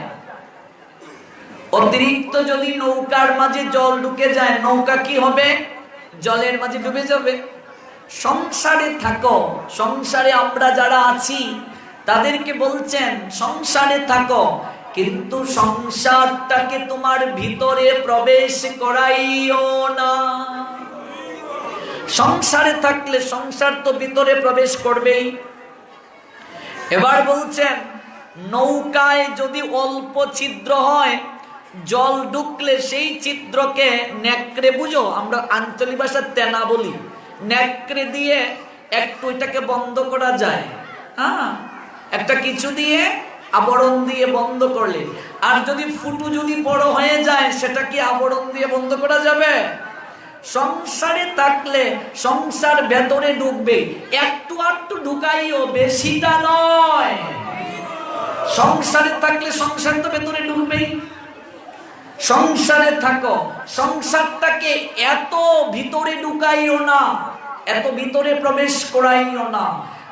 অতিরিক্ত যদি নৌকার মাঝে জল ঢুকে যায়, নৌকা কি হবে? জলের মাঝে ডুবে যাবে। সংসারে থাকো, সংসারে আমরা যারা আছি তাদেরকে বলছেন সংসারে থাকো, কিন্তু সংসারটাকে তোমার ভিতরে প্রবেশ করাইও না। সংসারে থাকলে সংসার তো ভিতরে প্রবেশ করবেই। এবার বলছেন নৌকায় যদি অল্প ছিদ্র হয়, জল ঢুকলে সেই ছিদ্রকে নেকড়ে, বুঝো আমরা আঞ্চলিক ভাষায় তেনা বলি, নেকড়ে দিয়ে একটু এটাকে বন্ধ করা যায়। হ্যাঁ, একটা কিছু দিয়ে আবরণ দিয়ে বন্ধ করলে। আর যদি ফুটু যদি বড় হয়ে যায়, সেটা কি আবরণ দিয়ে বন্ধ করা যাবে? সংসারে থাকলে সংসার ভেতরে ঢুকবে, একটু একটু ঢুকাইও, বেশিটা নয়। সংসারে থাকলে সংসার তো ভেতরে ঢুকবেই। সংসারে থাকো, সংসারটাকে এত ভিতরে ঢুকাইও না, এত ভিতরে প্রবেশ করাইও না।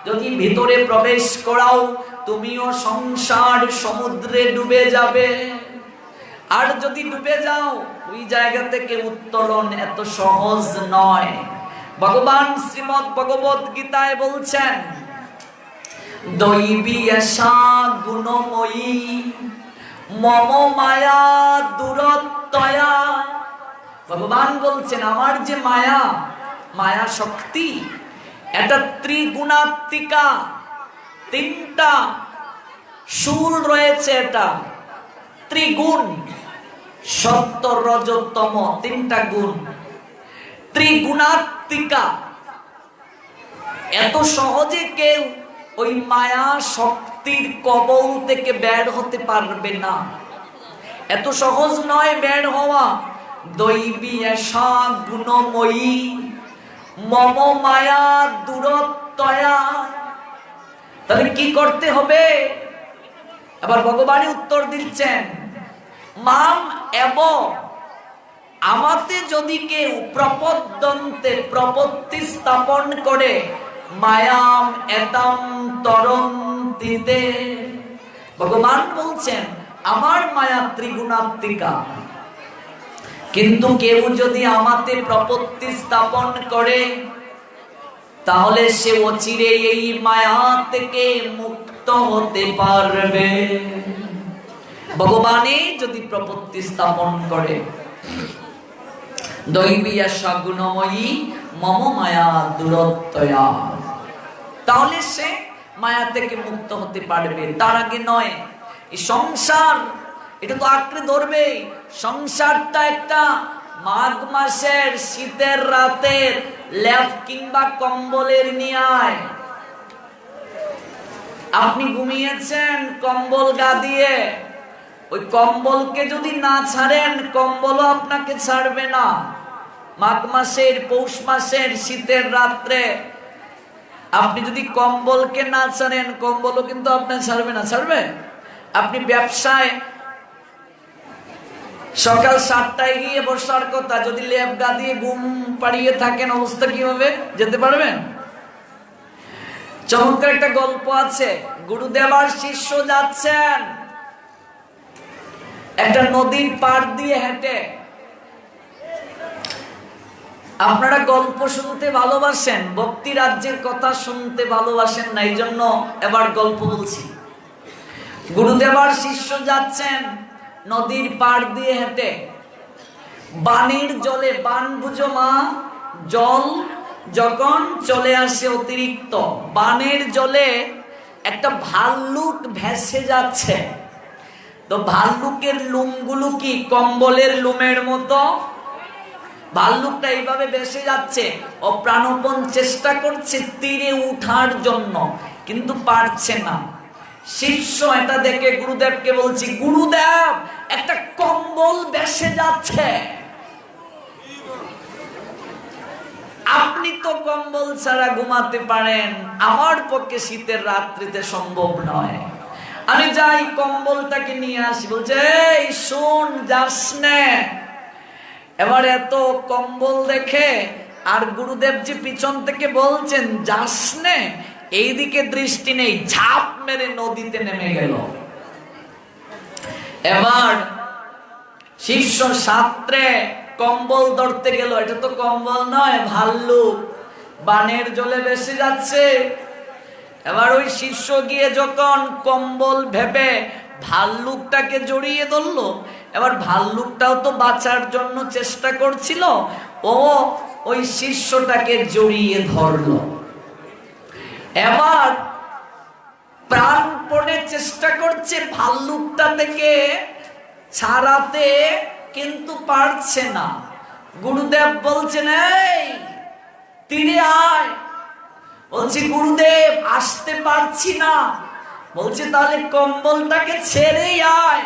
যদি ভিতরে প্রবেশ করাও, তুমিও সংসার সমুদ্রে ডুবে যাবে। আর যদি ডুবে যাও, ওই জায়গা থেকে উত্তোলন এত সহজ নয়। ভগবান শ্রীমদ্ ভগবত গীতায় বলছেন, দৈবী আশা গুণময়ী মম মায়া দুরত্যয়া। ভগবান বলছেন আমার যে মায়া, মায়া শক্তি, এটা ত্রিগুণাত্মিকা। তিনটা সুর রয়েছে, এটা ত্রিগুণ, সত্য রজ তম, তিনটা গুণ, ত্রিগুণাত্মিকা। এত সহজে কেউ ওই মায়া শক্তির কবল থেকে বের হতে পারবে না। এত সহজ নয় বের হওয়া। দৈবী আশা গুণময়ী মম মায়া দুরত্যয়া। তাহলে কি করতে হবে? আবার ভগবানই উত্তর দিচ্ছেন, মাম এব, আমাতে যদি কেউ প্রপদ্যন্তে প্রপত্তি স্থাপন করে, মায়াম এতাম তরন্তিতে। ভগবান বলছেন আমার মায়া ত্রিগুণাত্মিকা, কিন্তু কেউ যদি আমাতে প্রপত্তি স্থাপন করে, তাহলে সে অচিরে এই মায়া থেকে মুক্ত হতে পারবে। ভগবানে যদি প্রপত্তি স্থাপন করে, দৈবী আশা গুণময়ী মম মায়া দুরত্যয়া, তাহলে সে মায়া থেকে মুক্ত হতে পারবে। তার আগে নয়। এই সংসার এটা তো আঁকড়ে ধরবে। সংসারটা একটা মাঘ মাসের শীতের রাতের লেপ কিংবা কম্বলের নিয়ায়। আপনি ঘুমিয়েছেন কম্বল গা দিয়ে, ওই কম্বলকে যদি না ছাড়েন, কম্বলও আপনাকে ছাড়বে না। মাঘ মাসের, পৌষ মাসের শীতের রাত্রে আপনি যদি কম্বলকে না ছাড়েন, কম্বলও কিন্তু আপনার ছাড়বে না। ছাড়বে? আপনি ব্যবসায় সকাল 7টায় গিয়ে বসার কথা, যদি লেপ গা দিয়ে ঘুম পাড়িয়ে থাকেন, অবস্থা কি হবে? যেতে পারবেন? চমৎকার একটা গল্প আছে। গুরুদেব আর শিষ্য যাচ্ছেন একটা নদীর পাড় দিয়ে হেঁটে। আপনারা গল্প শুনতে ভালোবাসেন, ভক্তি রাজ্যের কথা শুনতে ভালোবাসেন না, এই জন্য এবার গল্প বলছি। গুরুদেব আর শিষ্য যাচ্ছেন নদীর পাড় দিয়ে হেঁটে। বানের জলে, বান বুঝো মা, জল যখন চলে আসে অতিরিক্ত, বানের জলে একটা ভাল্লুক ভেসে যাচ্ছে। তো ভাল্লুকের লুমগুলো কি কম্বলের লুমের মতো? ভাল্লুকটা এইভাবে ভেসে যাচ্ছে, ও প্রাণপণ চেষ্টা করছে তীরে উঠার জন্য, কিন্তু পারছে না। শিষ্য এটা দেখে গুরুদেবকে বলছি, গুরুদেব একটা কম্বল ভেসে যাচ্ছে। আপনি তো কম্বল ছাড়া ঘুমাতে পারেন, আমার পক্ষে শীতের রাত্রিতে সম্ভব নয়। আমি যাই কম্বলটাকে নিয়ে আসি। বলছে এই শোন, যাস না। এবার এত কম্বল দেখে আর গুরুদেবজি পিছন থেকে বলছেন যাস না, এইদিকে দৃষ্টি নেই, ঝাঁপ মেরে নদীতে নেমে গেল। এবার শিষ্য সাত্রে কম্বল ধরতে গেল। এটা তো কম্বল নয়, ভাল্লুক, বানের জলে ভেসে যাচ্ছে। এবার ওই শিষ্য গিয়ে যখন কম্বল ভেবে ভাল্লুকটাকে জড়িয়ে ধরলো, এবার ভাল্লুকটাও তো বাঁচার জন্য চেষ্টা করছিল, ও ওই শিষ্যটাকে জড়িয়ে ধরলো। এবার প্রাণপণে চেষ্টা করছে ভাল্লুকটা থেকে ছাড়াতে, কিন্তু পারছে না। গুরুদেব বলছেন এই তীরে আয়। বলছে গুরুদেব আসতে পারছি না। বলছে তাহলে কম্বলটাকে ছেড়েই আয়,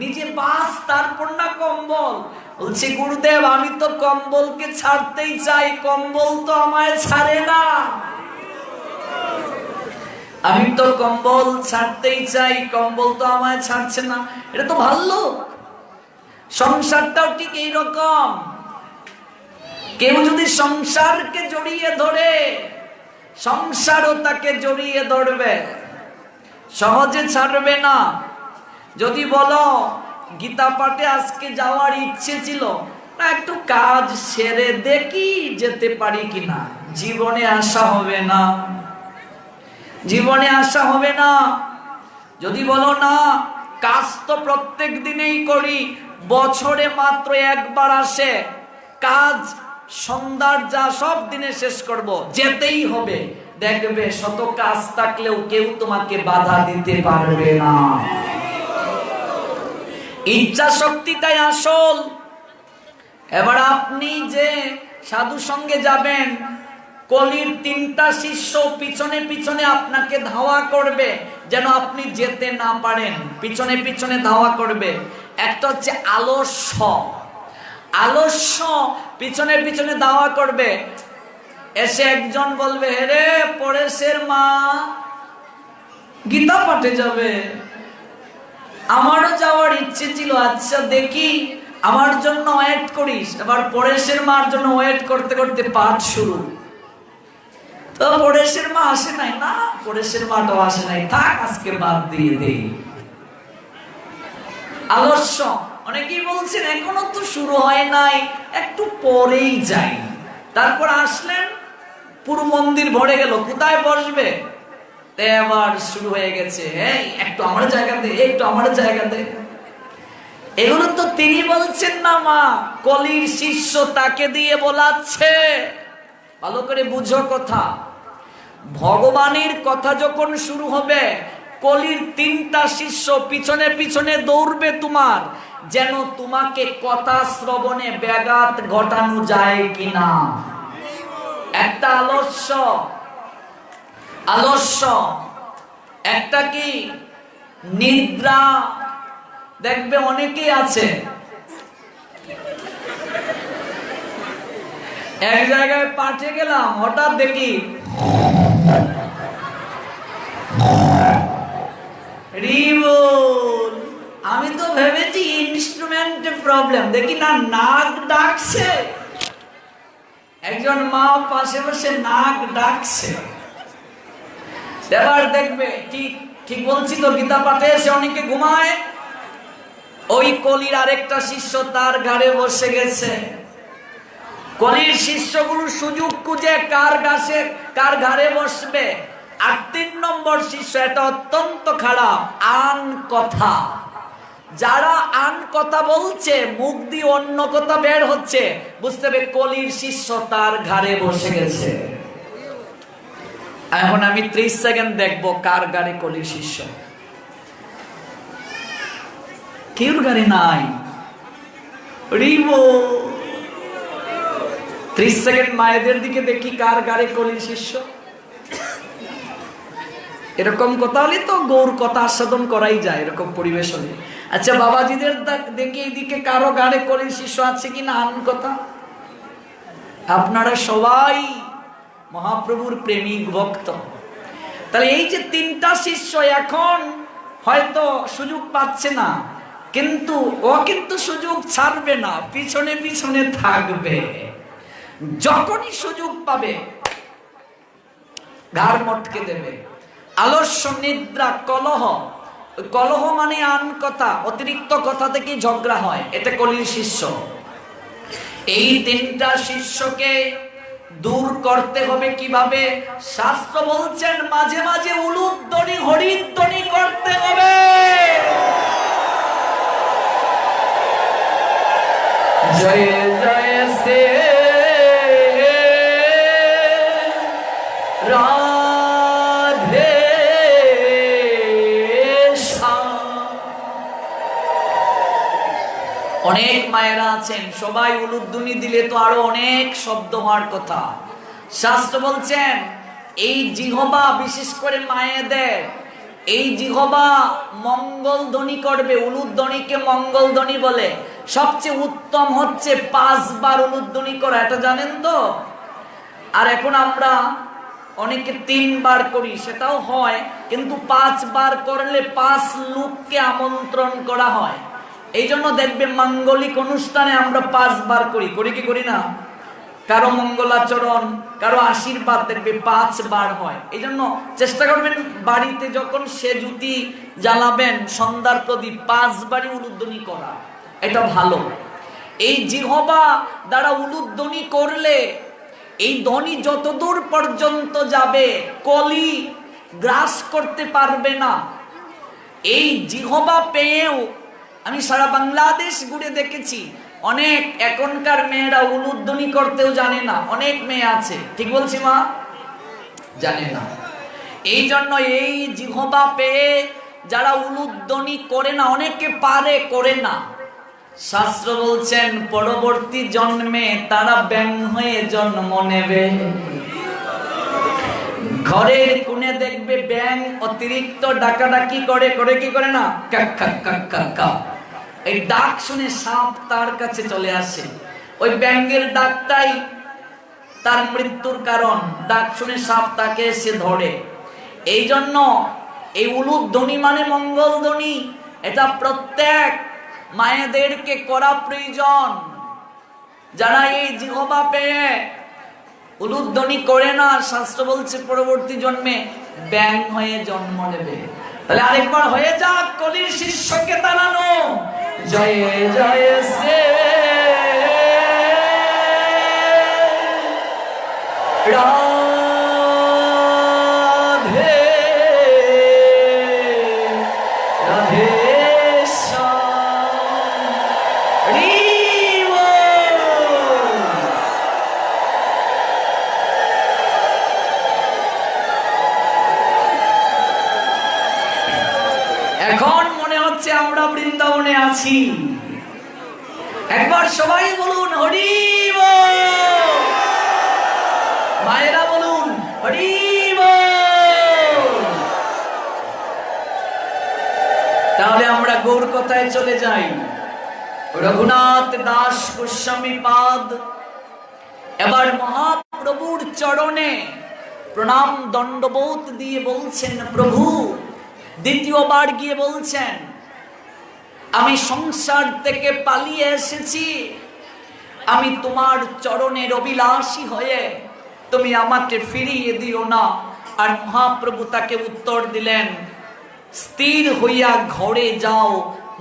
নিজে বাস, তারপর না কম্বল। বলছে গুরুদেব আমি তো কম্বলকে ছাড়তেই চাই, কম্বল তো আমায় ছাড়ে না। আমি তো কম্বল ছাড়তেই চাই, কম্বল তো আমায় ছাড়ছে না। এটা তো ভাল্লুক। সংসারটাও ঠিক এইরকম। কেউ যদি সংসারকে জড়িয়ে ধরে, সংসারও তাকে জড়িয়ে ধরবে, সহজে ছাড়বে না। যদি বলো গীতা পাঠে আজকে যাওয়ার ইচ্ছে ছিল না, একটু কাজ সেরে দেখি যেতে পারি কিনা, জীবনে আসা হবে না, জীবনে আসা হবে না। যদি বলো না কাজ তো প্রত্যেক দিনেই করি, বছরে মাত্র একবার আসে কাজ, সন্ধ্যার যা সব দিনে শেষ করব, যেতেই হবে, দেখবে শত কাজ থাকলেও কেউ তোমাকে বাধা দিতে পারবে না। ইচ্ছা শক্তিটাই আসল। এবার আপনি যে সাধু সঙ্গে যাবেন, কলির তিনটা শিষ্য পিছনে পিছনে আপনাকে ধাওয়া করবে, যেন আপনি যেতে না পারেন, পিছনে পিছনে ধাওয়া করবে। একটা হচ্ছে আলস্য, আলস্য পিছনে পিছনে ধাওয়া করবে। এসে একজন বলবে রে পরেশের মা গীতা পাঠে যাবে, আমারও যাওয়ার ইচ্ছে ছিল, আচ্ছা দেখি আমার জন্য ওয়েট করিস। এবার পরেশের মার জন্য ওয়েট করতে করতে পাঠ শুরু। তো পরেশের মা আসে নাই, না পরেশের মাটাও আসে নাই, থাক আজকে বাদ দিয়ে দেই। আলস্য। অনেকেই বলছেন এখনো তো শুরু হয় নাই, একটু পরেই যাই। তারপর আসলেন, পুরো মন্দির ভরে গেল, কোথায় বসবে? এবার শুরু হয়ে গেছে, এই একটু আমার জায়গা দে, একটু আমার জায়গা দে। এগুলো তো তিনি বলছেন না মা, কলির শিষ্য তাকে দিয়ে বলাচ্ছে। ভালো করে বুঝো কথা। ভগবানের কথা যখন শুরু হবে, কলির তিনটা শিষ্য পিছনে পিছনে দৌড়বে তোমার, যেন তোমাকে কথা শ্রবণে ব্যাঘাত ঘটানো যায় কিনা। একটা আলস্য, আলস্য। একটা কি নিদ্রা। দেখবে অনেকেই আছে এক জায়গায় পাঠে গেলাম, হঠাৎ দেখি রিবল। আমি তো ভেবেছি ইনস্ট্রুমেন্টের প্রবলেম, দেখি না নাক ডাকছে। একজন মা পাশে বসে নাক ডাকছে। এবার দেখবে ঠিক ঠিক বলছি তো, গীতা পাঠে এসে অনেকে ঘুমায়। ওই কলির আরেকটা শিষ্য তার ঘাড়ে বসে গেছে। কলির শিষ্যগুলো সুযোগ খুঁজে কার ঘাড়ে বসবে। আর 3 নম্বর শিষ্য, এটা অত্যন্ত খারাপ, আন কথা। যারা আন কথা বলছে, মুখ দিয়ে অন্য কথা বের হচ্ছে, বুঝতে হবে কলির শিষ্য তার ঘাড়ে বসে গেছে। এখন আমি 30 সেকেন্ড দেখবো কার ঘাড়ে কলির শিষ্য। কেউর ঘাড়ে নাই। 30 সেকেন্ড মায়েদের দিকে দেখি কার ঘাড়ে কলির শিষ্য। এরকম কথা হলে তো গৌর কথা আস্বাদন করাই যায়, এরকম পরিবেশ হলে। আচ্ছা বাবাজিদের দেখি এইদিকে কারো ঘাড়ে কলির শিষ্য আছে কিনা আন কথা। আপনারা সবাই মহাপ্রভুর প্রেমিক ভক্ত। তাহলে এই যে তিনটা শিষ্য এখন হয়তো সুযোগ পাচ্ছে না, কিন্তু ও কিন্তু সুযোগ ছাড়বে না, পিছনে পিছনে থাকবে। যখনই সুযোগ পাবে ঘাড় মটকে দেবে। আলস্য, নিদ্রা, কলহ। কলহ মানে আন কথা, অতিরিক্ত কথা থেকে ঝগড়া হয়, এটা কলির শিষ্য। এই তিনটা শিষ্যকে দূর করতে হবে কিভাবে? শাস্ত্র বলছেন মাঝে মাঝে উলুধ্বনি, হরিধ্বনি করতে হবে। জয় জয় সে রাধে শ্যাম। অনেক মায়েরা আছেন, সবাই উলুধ্বনি দিলে তো আরো অনেক শব্দ হওয়ার কথা। শাস্ত্র বলছেন এই জিহ্বা, বিশেষ করে মায়েদের এই জিহ্বা মঙ্গল ধ্বনি করবে। উলুধ্বনিকে মঙ্গল ধ্বনি বলে। সবচেয়ে উত্তম হচ্ছে 5 বার উলুধ্বনি করা, এটা জানেন তো? আর এখন আমরা অনেকে 3 বার করি, সেটাও হয়, কিন্তু 5 বার করলে 5 লোককে আমন্ত্রণ করা হয়। এই জন্য দেখবে মাঙ্গলিক অনুষ্ঠানে আমরা 5 বার করি, করি কি করি না? কারো মঙ্গলাচরণ, কারো আশীর্বাদ দেখবে 5 বার হয়। এই জন্য চেষ্টা করবেন বাড়িতে যখন সেজুতি জ্বালাবেন, সন্ধ্যার প্রদীপ 5 বারই উলুধ্বনি করা, এটা ভালো। এই জিহ্বা দ্বারা উলুধ্বনি করলে এই ধ্বনি যতদূর পর্যন্ত যাবে কলি গ্রাস করতে পারবে না। এই জিহ্বা পেয়েও আমি সারা বাংলাদেশ ঘুরে দেখেছি, অনেক এখনকার মেয়েরা উলুধ্বনি করতেও জানে না। অনেক মেয়ে আছে, ঠিক বলছি মা? জানে না। এই জন্য এই জিহ্বা পেয়ে যারা উলুধ্বনি করে না, অনেকে পারে, করে না, শাস্ত্র বলছেন পরবর্তী জন্মে তারা ব্যাং হয়ে জন্ম নেবে। ঘরের কোণে দেখবে ব্যাং অতিরিক্ত ডাকাডাকি করে, করে কি করে না? কাক কাক কাক কাক কাক। এই ডাক শুনে সাপ তার কাছে চলে আসে। ওই ব্যাঙের ডাকটাই তার মৃত্যুর কারণ। ডাক শুনে সাপ তাকে এসে ধরে। এই জন্য এই উলুধ্বনি মানে মঙ্গল ধ্বনি, এটা প্রত্যেক মায়েদেরকে করা প্রয়োজন। যারা এই জিহ্বা পেয়ে উলুধ্বনি করে না, শাস্ত্র বলছে পরবর্তী জন্মে ব্যাং হয়ে জন্ম নেবে। তাহলে আরেকবার হয়ে যাক কলির শিষ্যকে তাড়ানো। জয় জয় সে রাধে রাধে এখন মনে হচ্ছে আমরা বৃন্দাবনে আছি। একবার সবাই বলুন হরি বল। মায়েরা বলুন হরি বল। তাহলে আমরা গৌর কথায় চলে যাই। রঘুনাথ দাস গোস্বামী পাদ এবার মহাপ্রভুর চরণে প্রণাম দণ্ডবোধ দিয়ে বলছেন, প্রভু দ্বিতীয়বার গিয়ে বলছেন, আমি সংসার থেকে পালিয়ে এসেছি, আমি তোমার চরণের অভিলাষী হয়ে তুমি আমাকে ফিরিয়ে দিও না। আর মহাপ্রভু তাকে উত্তর দিলেন, স্থির হইয়া ঘরে যাও,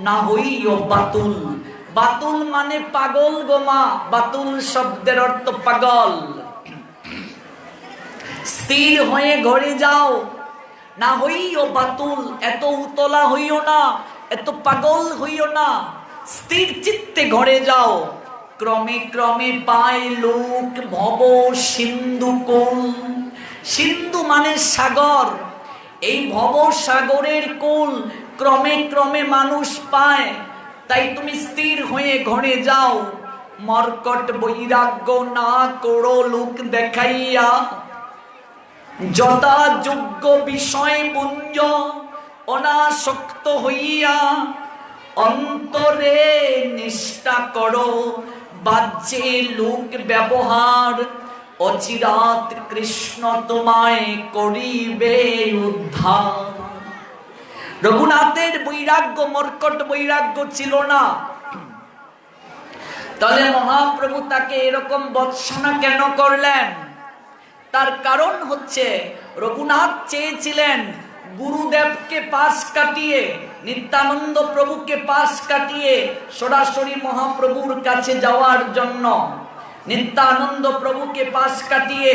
না হইও বাতুল। বাতুল মানে পাগল গোমা। বাতুল শব্দের অর্থ পাগল। স্থির হয়ে ঘরে যাও, না হইও বাতুল। এত উতলা হইও না, এত পাগল হইও না, স্থির চিত্তে ঘরে যাও। ক্রমে ক্রমে পায় লোক ভব সিন্ধু কোল। সিন্ধু মানে সাগর। এই ভব সাগরের কোল ক্রমে ক্রমে মানুষ পায়। তাই তুমি স্থির হয়ে ঘরে যাও, মর্কট বৈরাগ্য না করো লোক দেখাইয়া। যথা যোগ্য বিষয় পুঞ্জ অনাসক্ত হইয়া, অন্তরে নিষ্ঠা করো বাহ্যে লোক ব্যবহার, অচিরাত কৃষ্ণ তোমায় করিবে উদ্ধার। রঘুনাথের বৈরাগ্য মর্কট বৈরাগ্য ছিল না, তাহলে মহাপ্রভু তাকে এরকম বৎসনা কেন করলেন? তার কারণ হচ্ছে রঘুনাথ চেয়েছিলেন গুরুদেবকে পাশ কাটিয়ে, নিত্যানন্দ প্রভুকে পাশ কাটিয়ে সরাসরি মহাপ্রভুর কাছে যাওয়ার জন্য। নিত্যানন্দ প্রভুকে পাশ কাটিয়ে,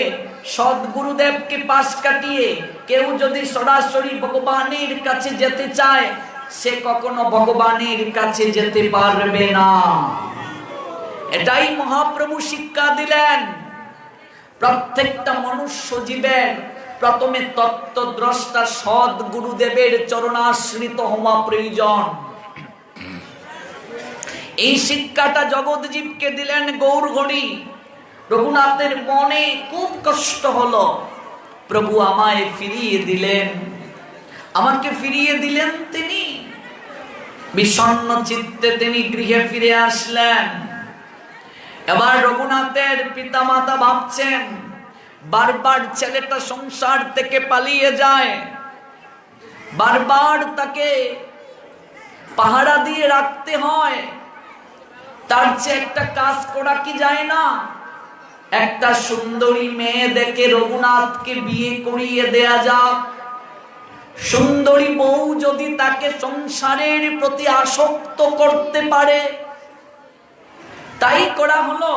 সদ্গুরুদেবকে পাশ কাটিয়ে কেউ যদি সরাসরি ভগবানের কাছে যেতে চায়, সে কখনো ভগবানের কাছে যেতে পারবে না। এটাই মহাপ্রভু শিক্ষা দিলেন। প্রত্যেকটা মনুষ্য জীবের প্রথমে তত্ত্বদ্রষ্টা সৎ গুরুদেবের চরণাশ্রিত হওয়া প্রয়োজন। এই শিক্ষাটা জগৎজীবকে দিলেন গৌরহরি। রঘুনাথের মনে খুব কষ্ট হলো, প্রভু আমায় ফিরিয়ে দিলেন, আমাকে ফিরিয়ে দিলেন। তিনি বিষণ্ণ চিত্তে তিনি গৃহে ফিরে আসলেন। এবার রঘুনাথের পিতামাতা ভাবছেন, বারবার ছেলেটা সংসার থেকে পালিয়ে যায়, বারবার তাকে পাহারা দিয়ে রাখতে হয়, তার চেয়ে একটা কাজ করা কি যায় না? একটা সুন্দরী মেয়ে দেখে রঘুনাথকে বিয়ে করিয়ে দেয়া যাক। সুন্দরী বউ যদি তাকে সংসারের প্রতি আসক্ত করতে পারে, তাই করা হলো।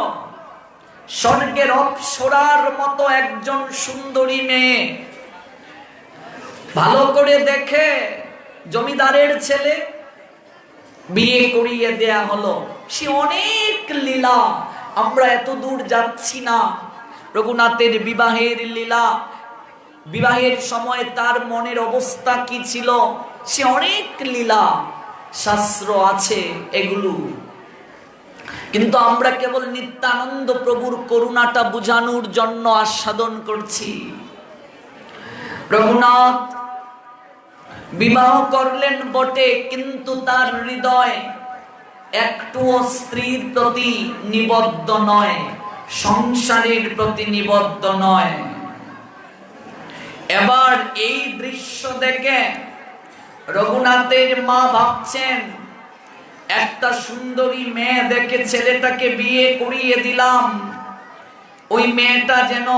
স্বর্গের অপ্সরার মতো একজন সুন্দরী মেয়ে ভালো করে দেখে জমিদারের ছেলে বিয়ে করিয়ে দেয়া হলো। সে অনেক লীলা, আমরা এত দূর যাচ্ছি না। রঘুনাথের বিবাহের লীলা, বিবাহের সময় তার মনের অবস্থা কি ছিল, সে অনেক লীলা শাস্ত্র আছে এগুলো। কিন্তু আমরা কেবল নিত্যানন্দ প্রভুর করুণাটা বুঝানোর জন্য আস্বাদন করছি। রঘুনাথ বিবাহ করলেন বটে, কিন্তু তার হৃদয় একটুও স্ত্রীর প্রতি নিবদ্ধ নয়, সংসারের প্রতি নিবদ্ধ নয়। এবার এই দৃশ্য দেখে রঘুনাথের মা ভাবছেন, একটা সুন্দরী মেয়ে দেখে ছেলেটাকে বিয়ে করিয়ে দিলাম, ওই মেয়েটা যেন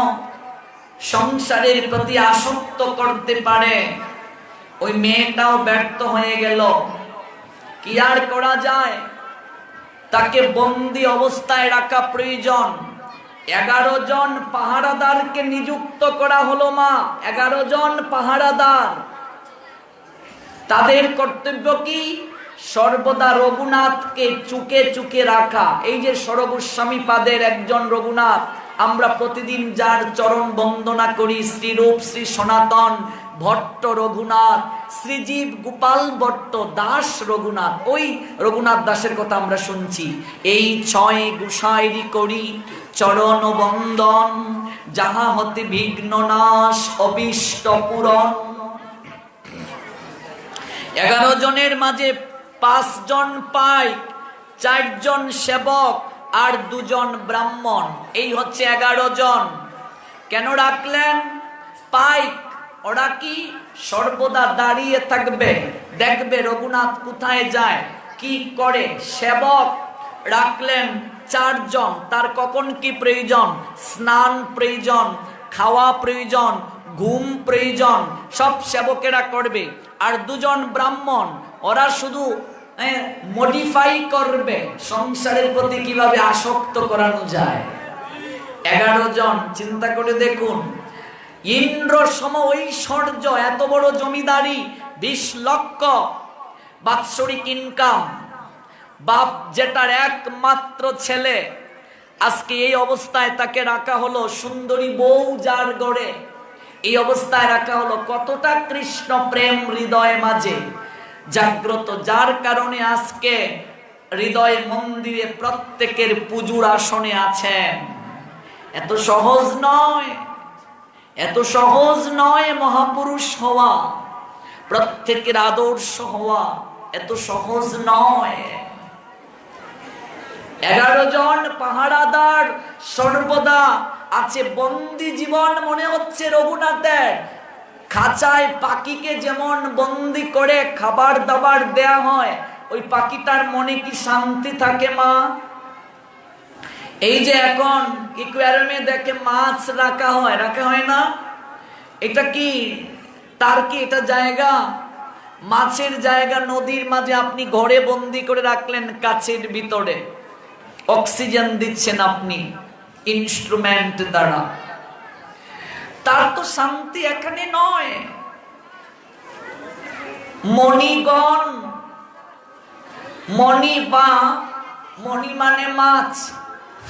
সংসারের প্রতি আসক্ত করতে পারে। ওই মেয়েটাও ব্যর্থ হয়ে গেল। কি আর করা যায়? তাকে বন্দি অবস্থায় রাখা প্রয়োজন। 11 জন পাহারাদারকে নিযুক্ত করা হলো মা। 11 জন পাহারাদার, তাদের কর্তব্য কি? সর্বদা রঘুনাথকে চুকে চুকে রাখা। এই যে সরগোস্বামী পাদের একজন রঘুনাথ, আমরা প্রতিদিন যার চরণ বন্দনা করি, শ্রীরূপ শ্রী সনাতন ভট্ট রঘুনাথ, শ্রীজীব গোপাল ভট্ট দাস রঘুনাথ, ওই রঘুনাথ দাসের কথা আমরা শুনছি। এই 6 গোসাইরি করি চরণ বন্দন, যাহা হতে বিঘ্ন নাশ অবিষ্ট পূরণ। 11 জনের মাঝে 5 জন পাইক, 4 জন সেবক আর 2 জন ব্রাহ্মণ, এই হচ্ছে 11 জন। কেন রাখলেন? পাইক ওরা কি সর্বদা দাঁড়িয়ে থাকবে, দেখবে রঘুনাথ কোথায় যায়, কি করে। সেবক রাখলেন 4 জন, তার কখন কি প্রয়োজন? স্নান প্রয়োজন, খাওয়া প্রয়োজন, ঘুম প্রয়োজন, সব সেবকেরা করবে। আর 2 জন ব্রাহ্মণ, ওরা শুধু মডিফাই করবে সংসারের প্রতি কিভাবে আসক্ত করানো যায়। 11 জন, চিন্তা করে দেখুন। ইন্দ্র সম ঐশ্বর্য, এত বড় জমিদারি, 20 লক্ষ বাৎসরিক ইনকাম, বাপ যেটার একমাত্র ছেলে, আজকে এই অবস্থায় তাকে রাখা হলো। সুন্দরী বউ যার গড়ে, এই অবস্থায় রাখা হলো। কতটা কৃষ্ণ প্রেম হৃদয় মাঝে জাগ্রত, যার কারণে আজকে হৃদয় মন্দিরে প্রত্যেকের পুজোর আসনে আছেন। এত সহজ নয়, এত সহজ নয় মহাপুরুষ হওয়া, প্রত্যেকের আদর্শ হওয়া এত সহজ নয়। 11 জন পাহারাদার সর্বদা আছে। বন্দি জীবন মনে হচ্ছে রঘুনাথের। খাঁচায় পাখিকে যেমন বন্দি করে খাবার দাবার দেয়া হয়, ওই পাখিটার মনে কি শান্তি থাকে মা? এই যে এখন ইকুয়ারিয়ামে দেখে মাছ রাখা হয় না? এটা কি তার কি এটা জায়গা? মাছের জায়গা নদীর মাঝে আপনি ঘরে বন্দি করে রাখলেন কাছের ভিতরে, অক্সিজেন দিচ্ছেন আপনি ইনস্ট্রুমেন্ট দ্বারা, তার তো শান্তি এখানে নয়। মণিগণ, মণি বা মণি মানে মাছ,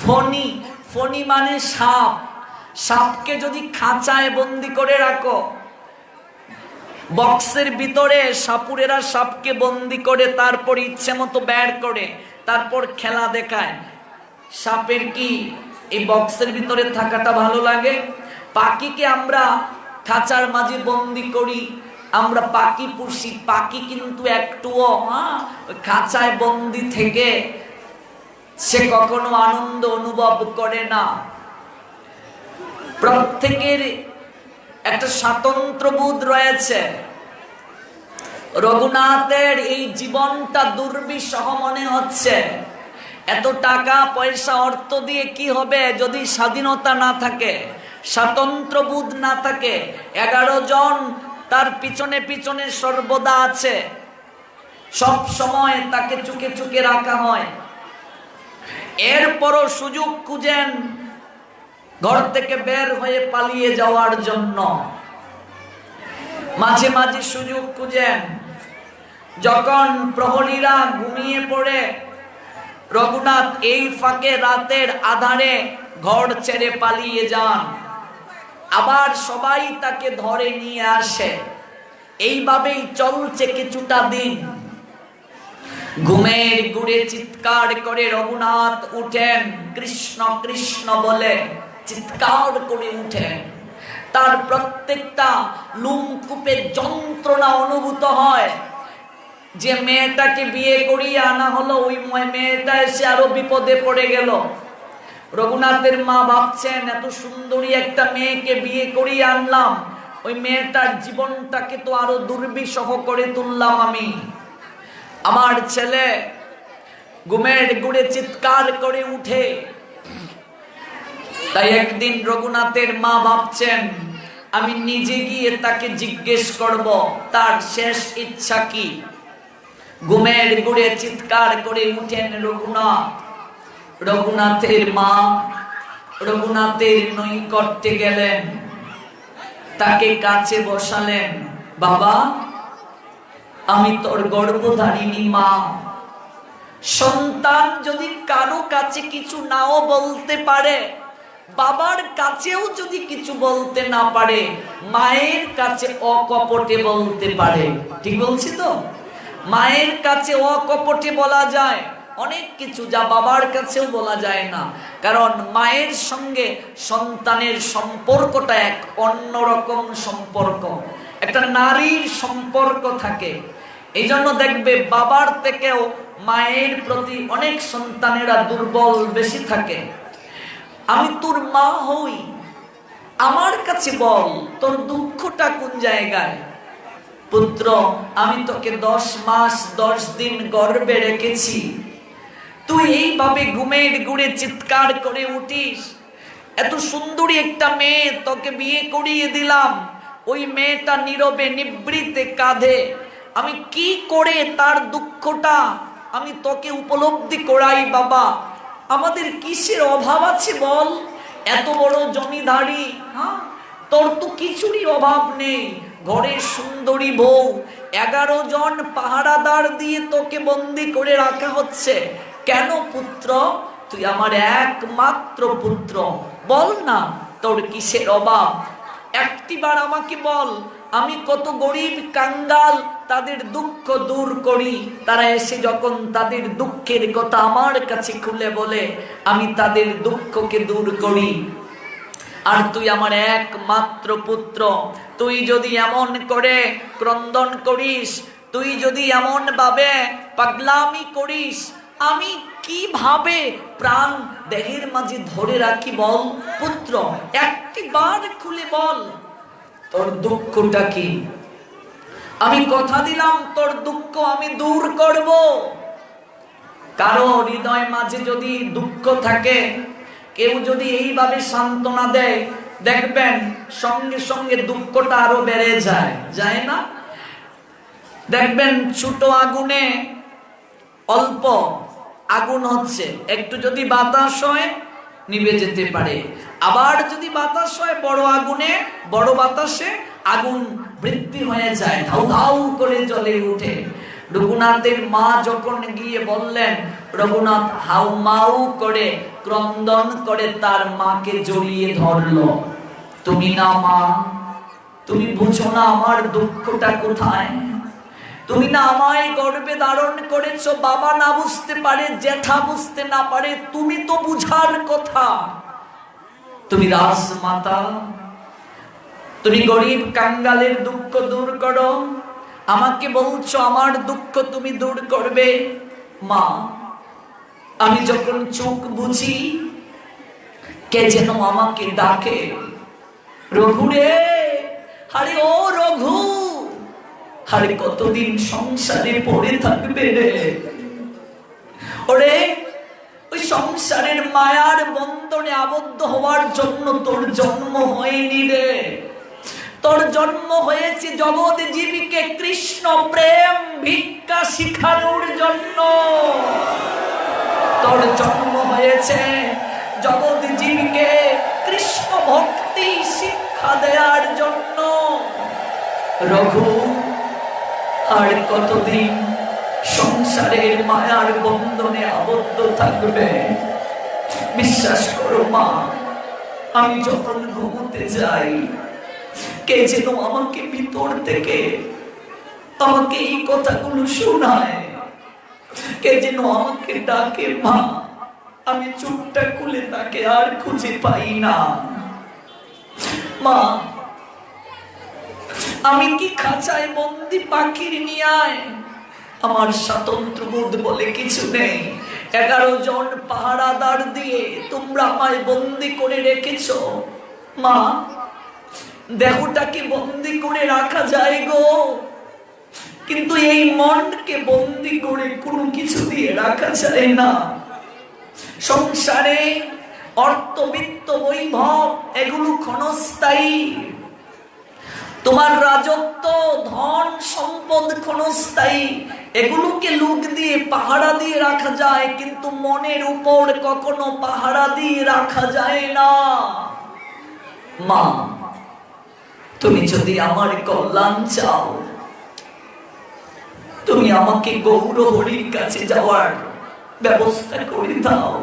ফণি, ফণি মানে সাপ। সাপকে যদি খাঁচায় বন্দি করে রাখো, বক্সের ভিতরে সাপুরেরা সাপকে বন্দি করে তারপর ইচ্ছে মতো বের করে তারপর খেলা দেখায়, সাপের কি এই বক্সের ভিতরে থাকাটা ভালো লাগে? পাখিকে আমরা খাঁচার মাঝে বন্দি করি, আমরা পাখি পুষি, পাখি কিন্তু একটুও খাঁচায় বন্দি থেকে সে কখনো আনন্দ অনুভব করে না। প্রত্যেকের একটা স্বাতন্ত্র বোধ রয়েছে। রঘুনাথের এই জীবনটা দুর্বিষহ মনে হচ্ছে। এত টাকা পয়সা অর্থ দিয়ে কি হবে যদি স্বাধীনতা না থাকে, স্বাতন্ত্র বোধ না থাকে? 11 জন তার পিছনে পিছনে সর্বদা আছে, সব সময় তাকে চুকে চুকে রাখা হয়। এরপরও সুযোগ খুঁজেন ঘর থেকে বের হয়ে পালিয়ে যাওয়ার জন্য, মাঝে মাঝে সুযোগ খুঁজেন। যখন প্রহরীরা ঘুমিয়ে পড়ে, রঘুনাথ এই ফাঁকে রাতের আধারে ঘর ছেড়ে পালিয়ে যান, আবার সবাই তাকে ধরে নিয়ে আসে। এইভাবেই চলছে কিছুটা দিন। ঘুমের ঘুরে চিৎকার করে রঘুনাথ উঠেন, কৃষ্ণ কৃষ্ণ বলে চিৎকার করে উঠেন। তার প্রত্যেকটা লুমকুপে যন্ত্রণা অনুভূত হয়। যে মেয়েটাকে বিয়ে করিয়ে আনা হলো, ওই মেয়েটা এসে আরো বিপদে পড়ে গেল। রঘুনাথের মা ভাবছেন, এত সুন্দরী একটা মেয়েকে বিয়ে করিয়ে আনলাম, ওই মেয়েটার জীবনটাকে তো আরো দুর্বিষহ করে তুললাম আমি। আমার ছেলে ঘুমের ঘুরে চিৎকার করে উঠে। তাই একদিন রঘুনাথের মা ভাবছেন, আমি নিজে গিয়ে তাকে জিজ্ঞেস করব তার শেষ ইচ্ছা কি। ঘুমের ঘুরে চিৎকার করে উঠেন রঘুনাথ। রঘুনাথের মা রঘুনাথের নৈকট্যে গেলেন, তাকে কাছে বসালেন। বাবা, আমি তোর গর্ভধারিণী মা। সন্তান যদি কারো কাছে কিছু নাও বলতে পারে, বাবার কাছেও যদি কিছু বলতে না পারে, মায়ের কাছে অকপটে বলতে পারে। ঠিক বলছি তো? মায়ের কাছে অকপটে বলা যায় অনেক কিছু, যা বাবার কাছেও বলা যায় না। কারণ মায়ের সঙ্গে সন্তানের সম্পর্কটা এক অন্যরকম সম্পর্ক, একটা নারীর সম্পর্ক থাকে। এই জন্য দেখবে বাবার থেকেও মায়ের প্রতি অনেক সন্তানেরা দুর্বল বেশি থাকে। আমি তোর মা হই, আমার কাছে বল তোর দুঃখটা কোন জায়গায়। পুত্র, আমি তোকে 10 মাস 10 দিন গর্ভে রেখেছি, তুই এইভাবে ঘুমের ঘুরে চিৎকার করে উঠিস। এত সুন্দরী একটা মেয়ে তোকে বিয়ে করিয়ে দিলাম, ওই মেয়েটা নীরবে নিবৃতে কাঁদে। আমি কি করে তার দুঃখটা আমি তোকে উপলব্ধি করাই বাবা। আমাদের কিসের অভাব আছে বল? এত বড় জমিদারি, তোর তো কিছুরই অভাব নেই। ঘরের সুন্দরী বউ, 11 জন পাহারাদার দিয়ে তোকে বন্দি করে রাখা হচ্ছে। কেন পুত্র? তুই আমার একমাত্র পুত্র, বল না তোর কিসের অভাব? একটিবার আমাকে বল, আমি কত গরিব কাঙ্গাল, তাদের দুঃখ দূর করি। তারা এসে যখন তাদের দুঃখের কথা আমার কাছে খুলে বলে, আমি তাদের দুঃখকে দূর করি। আর তুই আমার একমাত্র পুত্র, তুই যদি এমন করে ক্রন্দন করিস, তুই যদি এমন ভাবে পাগলামি করিস, আমি কিভাবে প্রাণ দেহের মাঝে ধরে রাখি বল পুত্র, একটি বার খুলে বল তোর দুঃখটা কি। আমি কথা দিলাম তোর দুঃখ আমি দূর করব। কারো হৃদয় মাঝে যদি দুঃখ থাকে, কেউ যদি এইভাবে সান্ত্বনা দেয়, দেখবেন সঙ্গে সঙ্গে দুঃখটা আরো বেড়ে যায়, যায় না? দেখবেন ছোট আগুনে অল্প আগুন হচ্ছে, একটু যদি বাতাস হয় নিভে যেতে পারে, আবার যদি বাতাস হয় বড় আগুনে, বড় বাতাসে আগুন বৃদ্ধি হয়ে যায়, ধাউ ধাউ করে জ্বলে উঠে। রঘুনাথের মা যখন গিয়ে বললেন, রঘুনাথ হাউ মাউ করে ক্রন্দন করে তার মাকে জড়িয়ে ধরলো। তুমি না মা, তুমি বুঝো না আমার দুঃখটা কোথায়? তুমি না আমায় গর্ভে ধারণ করেছো, বাবা না বুঝতে পারে, জ্যাঠা বুঝতে না পারে, তুমি তো বুঝার কথা। তুমি রাজমাতা, তুমি গরিব কাঙ্গালের দুঃখ দূর করো, আমাকে বলছো আমার দুঃখ তুমি দূর করবে। মা, আমি যখন চোখ বুঝি কে যেন আমাকে ডাকে, রঘু রে, আরে ও রঘু, আরে কতদিন সংসারে পড়ে থাকবে রে? ওরে, ওই সংসারের মায়ার বন্ধনে আবদ্ধ হওয়ার জন্য তোর জন্ম হয়নি রে। তোর জন্ম হয়েছে জগৎ জীবীকে কৃষ্ণ প্রেম ভিক্ষা শিখানোর জন্য। তোর জন্ম হয়েছে জগৎ জীবীকে কৃষ্ণ ভক্তি শিক্ষা দেওয়ার জন্য। রঘু, আর কতদিন সংসারের মায়ার বন্ধনে আবদ্ধ থাকবে? বিশ্বাস করো মা, আমি যখন ঘুমোতে যাই, কে যেন আমাকে ভিতর থেকে আমাকে এই কথাগুলো শোনায়, কে যেন আমাকে ডাকে মা। আমি চোখটা খুলে তাকে আর খুঁজে পাই না। মা, আমি কি খাঁচায় বন্দি পাখির নিয়ায়? আমার স্বাতন্ত্র বোধ বলে কিছু নেই। 11 জন পাহারাদার দিয়ে তোমরা আমায় বন্দি করে রেখেছো। মা, দেহটাকে বন্দি করে রাখা যায় গো, কিন্তু এই মনকে বন্দি করে কোনো কিছু দিয়ে রাখা যায় না। সংসারে অর্থবিত্ত বৈভব এগুলো ক্ষণস্থায়ী, তোমার রাজত্ব ধন সম্পদ ক্ষণস্থায়ী, এগুলোকে লুক দিয়ে পাহারা দিয়ে রাখা যায়, কিন্তু মনের উপর কখনো পাহারা দিয়ে রাখা যায় না। মা, তুমি যদি আমার কল্যাণ চাও, তুমি আমাকে গৌর হরির কাছে যাওয়ার ব্যবস্থা করে দাও।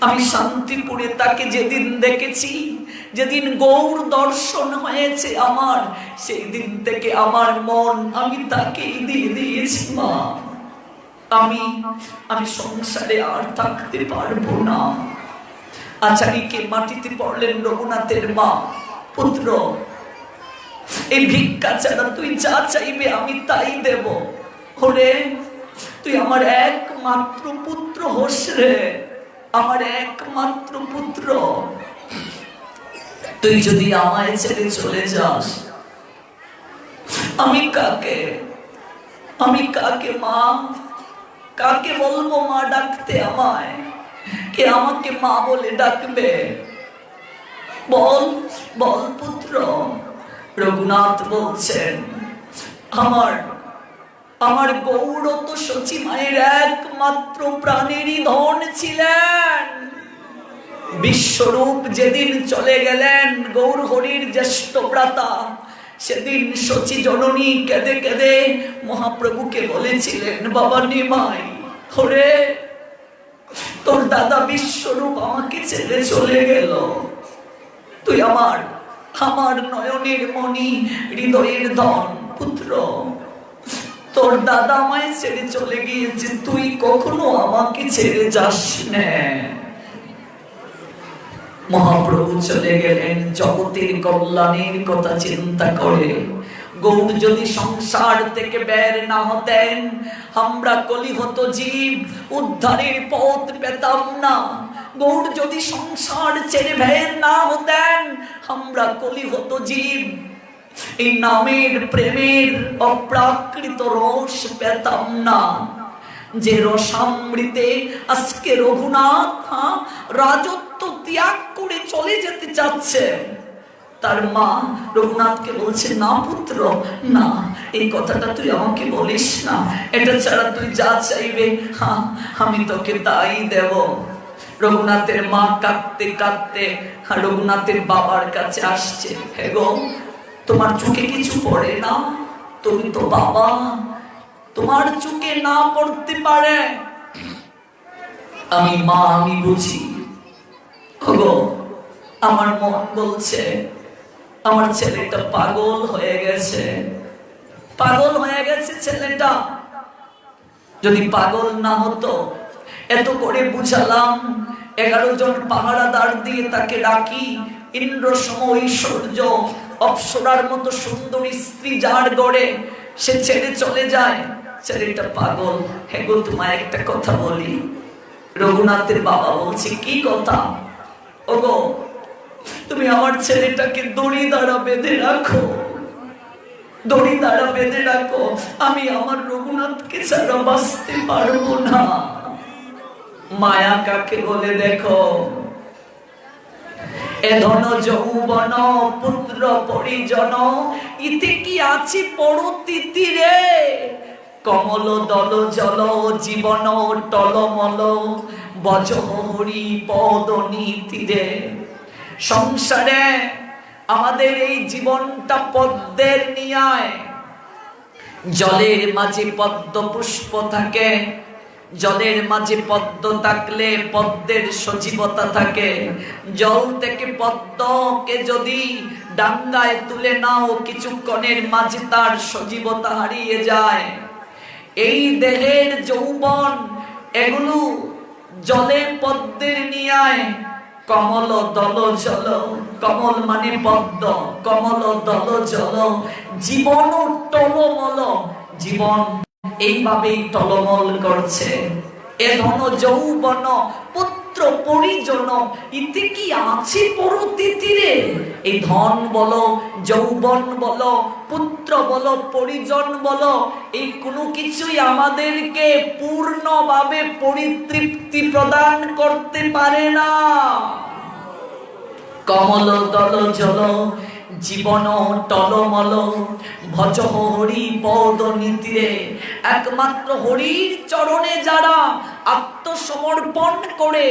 আমি শান্তিপুরে তাকে যেদিন দেখেছি, যেদিন গৌর দর্শন হয়েছে আমার, সেই দিন থেকে আমার মন আমি তাকেই দিয়ে দিয়েছি। মা, আমি সংসারে আর থাকতে পারবো না। আচারীকে মাটিতে পড়লেন রঘুনাথের মা, পুত্র, এই ভিক্ষা ছাড়া তুই যা চাইবে আমি তাই দেব। ওরে, তুই আমার একমাত্র পুত্র হোস রে, আমার একমাত্র পুত্র। তুই যদি আমায় ছেড়ে চলে যাস, আমি কাকে মা, কাকে বলবো মা ডাকতে আমায়? কে আমাকে মা বলে ডাকবে? বল বল পুত্র। রঘুনাথ বলছেন, আমার গৌর তো সচি মায়ের একমাত্র প্রাণেরই ধন ছিলেন। বিশ্বরূপ যেদিন চলে গেলেন গৌর হরির জ্যেষ্ঠ ভ্রাতা, সেদিন সচি জননী কেঁদে কেঁদে মহাপ্রভুকে বলেছিলেন, বাবা নিমাই, ওরে, তোর দাদা বিশ্বরূপ আমাকে ছেড়ে চলে গেল। তুই আমার নয়নের মণি, হৃদয়ের ধন পুত্র। তোর দাদা আমায় ছেড়ে চলে গিয়েছে, তুই কখনো আমাকে ছেড়ে যাস না। মহাপ্রভু চলে গেলেন জগতের কল্যাণের কথা চিন্তা করে। গৌড় যদি সংসার থেকে বের না হতেন, আমরা কলিহত জীব উদ্ধারের পথ পেতাম না। গৌড় যদি সংসার ছেড়ে বের না হতেন, আমরা কলিহত জীব এই নামের প্রেমের অপ্রাকৃত রস পেতাম না। যে রসামৃতে আজকে রঘুনাথ রাজত্ব ত্যাগ করে চলে যেতে চাচ্ছে, তার মা রঘুনাথকে বলছে, না পুত্র না, এই কথাটা তুই আমাকে বলিস না, এটা ছাড়া তুই যা চাইবে আমি তোকে তাই দেব। রঘুনাথের মা কাঁদতে কাঁদতে রঘুনাথের বাবার কাছে আসছে, হে গো, তোমার চোখে কিছু পড়ে না? তুমি তো বাবা, তোমার চোখে না পড়তে পারে। আমি মা, আমি বুঝি। গো, আমার মন বলছে আমার ছেলেটা পাগল হয়ে গেছে, পাগল হয়ে গেছে ছেলেটা। যদি পাগল না হতো, এত করে বুঝালাম, 11 জন পাহারাদার দিয়ে তাকে ডাকি, ইন্দ্র সম ঐশ্বর্য অপ্সরার মতো সুন্দরী স্ত্রী যার গড়ে, সে ছেড়ে চলে যায়, ছেলেটা পাগল। হে গো, তোমায় একটা কথা বলি। রঘুনাথের বাবা বলছে, কি কথা? ওগো, তুমি আমার ছেলেটাকে দড়ি দ্বারা বেঁধে রাখো, দড়ি দ্বারা বেঁধে রাখো, আমি আমার রঘুনাথকে ছাড়া বাঁচতে পারবো না। মায়া কাকে বলে দেখো? এ ধন যৌবন পুত্র পরিজন, ইতি কি আছি পরতিতি রে। কমল দল জল জীবন টলমল, বজ হরি পদ নীতি রে। সংসারে আমাদের এই জীবনটা পদ্মের ন্যায়। জলের মাঝে পদ্ম পুষ্প থাকে, জলের মাঝে পদ্ম থাকলে পদ্মের সজীবতা থাকে। জল থেকে পদ্মকে যদি ডাঙ্গায় তুলে নাও, কিছুক্ষণের মাঝে তার সজীবতা হারিয়ে যায়। এই দেহের যৌবন এগুলো জলে পদ্মের ন্যায়। কমল দল জল, কমল মানে পদ্ম, কমল দল জল, জীবন টলমল, জীবন এইভাবেই টলমল করছে। এ ধন যৌবন পুত্র পরিজন, ইতি কি আছে পরতিতিরে। এই ধন বলো, যৌবন বলো, পুত্র বলো, পরিজন বলো, এই কোনো কিছুই আমাদেরকে পূর্ণভাবে পরিতৃপ্তি প্রদান করতে পারে না। কমল দল জল জীবন টলমল, ভজ হরি পদ নীতিরে। একমাত্র হরির চরণে যারা আত্মসমর্পণ করে,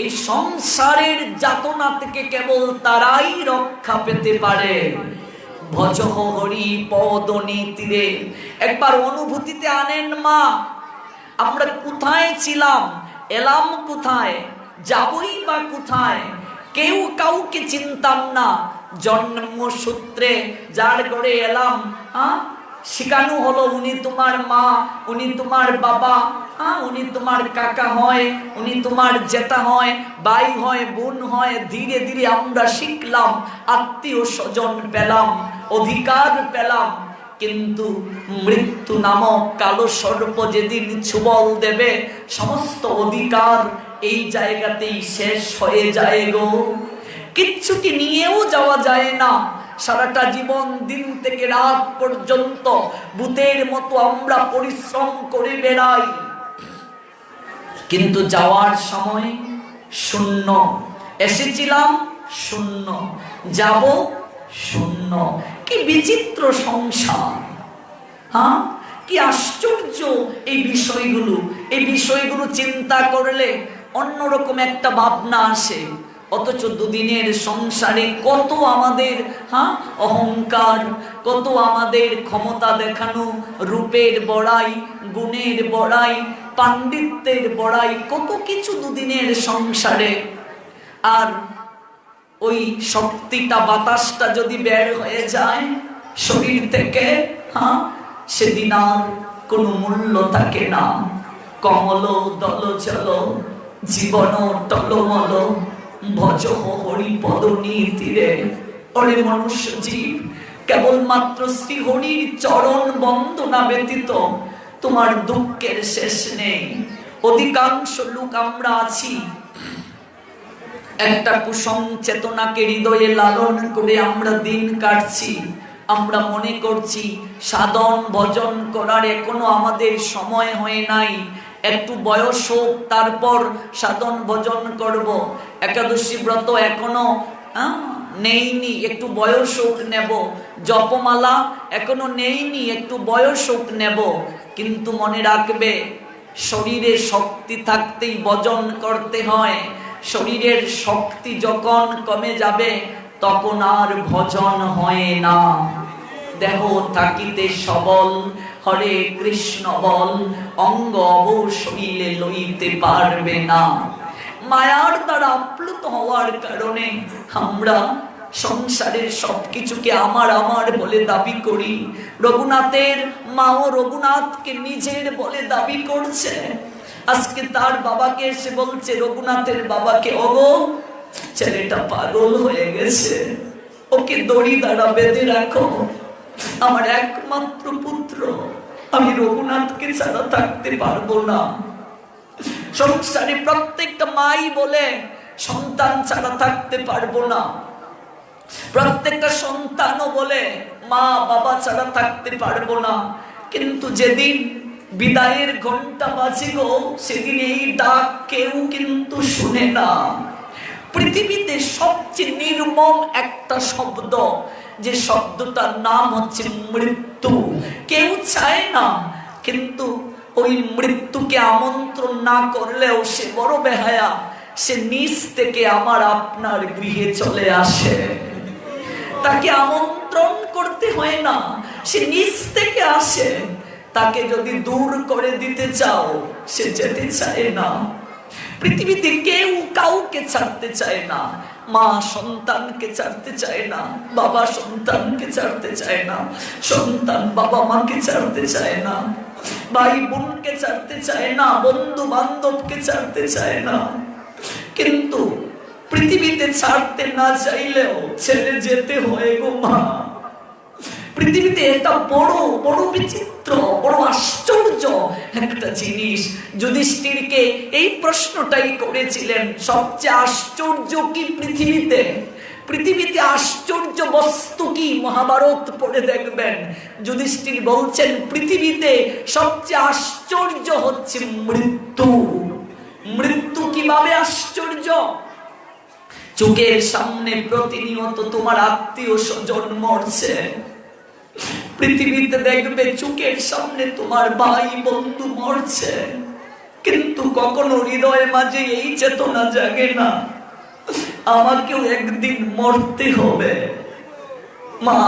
এই সংসারের যাতনা থেকে কেবল তারাই রক্ষা পেতে পারে। ভজ হরি পদ নীতিরে। একবার অনুভূতিতে আনেন মা, আমরা কোথায় ছিলাম, এলাম কোথায়, যাবই বা কোথায়, কেউ কাউকে চিনতাম না। জন্মসূত্রে যার ঘরে এলাম, শিখানো হলো উনি তোমার মা, উনি তোমার বাবা, উনি তোমার কাকা হয়, উনি তোমার জেঠা হয়, ভাই হয়, বোন হয়। ধীরে ধীরে আমরা শিখলাম, আত্মীয় স্বজন পেলাম, অধিকার পেলাম। কিন্তু মৃত্যু নামক কালো সর্প যেদিন ছুবল দেবে, সমস্ত অধিকার এই জায়গাতেই শেষ হয়ে যায় গো। কিচ্ছুটি নিয়েও যাওয়া যায় না। সারাটা জীবন দিন থেকে রাত পর্যন্ত ভূতের মতো আমরা পরিশ্রম করে বেড়াই, কিন্তু যাওয়ার সময় শূন্য। এসেছিলাম শূন্য, যাব শূন্য। কি বিচিত্র সংসার, কি আশ্চর্য এই বিষয়গুলো। এই বিষয়গুলো চিন্তা করলে অন্যরকম একটা ভাবনা আসে। অথচ দুদিনের সংসারে কত আমাদের অহংকার, কত আমাদের ক্ষমতা দেখানো, রূপের বড়াই, গুণের বড়াই, পাণ্ডিত্যের বড়াই, কত কিছু দুদিনের সংসারে। আর ওই শক্তিটা, বাতাসটা যদি বের হয়ে যায় শরীর থেকে, সেদিন আর কোনো মূল্য থাকে না। কমল দল জল জীবন টলমল, ভজ হরি পদ নীতিরে। ওরে মনুষ্য জীব, কেবলমাত্র শ্রীহরির চরণ বন্দনা ব্যতীত তোমার দুঃখের শেষ নেই। অধিকাংশ লোক আমরা আছি একটা কুসং চেতনাকে হৃদয়ে লালন করে আমরা দিন কাটছি। আমরা মনে করছি সাধন ভজন করার এখনো আমাদের সময় হয় নাই, একটু বয়স হোক তারপর সাধন ভজন করব। একাদশী ব্রত এখনো নেইনি, একটু বয়স হোক নেব। জপমালা এখনো নেইনি, একটু বয়স হোক নেব। কিন্তু মনে রাখবে, শরীরে শক্তি থাকতেই ভজন করতে হয়। শরীরের শক্তি যখন কমে যাবে তখন আর ভজন হয় না। দেহ থাকিতে সবল, হরে কৃষ্ণ বল, অঙ্গ অবশরীরে লইতে পারবে না। মায়ার দ্বারা আপ্লুত হওয়ার কারণে আমরা সংসারের সবকিছুকে আমার আমার বলে দাবি করি। রঘুনাথের মাও রঘুনাথকে নিজের বলে দাবি করছে। আজকে তার বাবাকে এসে বলছে, রঘুনাথের বাবাকে, ওগো ছেলেটা পাগল হয়ে গেছে, ওকে দড়ি দ্বারা বেঁধে রাখো, আমার একমাত্র পুত্র, আমি রঘুনাথকে ছাড়া থাকতে পারবো না। সংসারে প্রত্যেকটা মাই বলে সন্তান ছাড়া থাকতে পারবো না। প্রত্যেকটা সন্তানও বলে মা বাবা ছাড়া থাকতে পারবো না। কিন্তু যেদিন বিদায়ের ঘন্টা বাজে গো, সেদিন এই ডাক কেউ কিন্তু শুনে না। পৃথিবীতে সবচেয়ে নির্মম একটা শব্দ, যে শব্দটার নাম হচ্ছে মৃত্যু। কেউ চায় না, কিন্তু ওই মৃত্যুকে আমন্ত্রণ না করলেও সে বড় বেহায়া, সে নিজ থেকে আমার আপনার গৃহে চলে আসে। তাকে আমন্ত্রণ করতে হয় না, সে নিজ থেকে আসে। তাকে যদি দূর করে দিতে চাও, সে যেতে চায় না। পৃথিবীতে কেউ কাউকে ছাড়তে চায় না। মা সন্তানকে ছাড়তে চায় না, বাবা সন্তানকে ছাড়তে চায় না, সন্তান বাবা মাকে ছাড়তে চায় না, ভাই বোনকে ছাড়তে চায় না, বন্ধু বান্ধবকে ছাড়তে চায় না। কিন্তু পৃথিবীতে ছাড়তে না চাইলেও ছেড়ে যেতে হয় গো মা। পৃথিবীতে এটা বড় বড় বিচিত্র, বড় আশ্চর্য একটা জিনিস। যুধিষ্ঠিরকে এই প্রশ্নটাই করেছিলেন, সবচেয়ে আশ্চর্য কি পৃথিবীতে? পৃথিবীতে আশ্চর্য বস্তু কি? মহাভারত পড়ে দেখবেন। যুধিষ্ঠির বলছেন, পৃথিবীতে সবচেয়ে আশ্চর্য হচ্ছে মৃত্যু। মৃত্যু কিভাবে আশ্চর্য? চোখের সামনে প্রতিনিয়ত তোমার আত্মীয় স্বজন মরছে। পৃথিবীতে দেখবে চোখের সামনে তোমার ভাই বন্ধু মরছে, কিন্তু কখনো হৃদয়ের মাঝে এই চেতনা জাগে না, আমাকেও একদিন মরতে হবে। মা,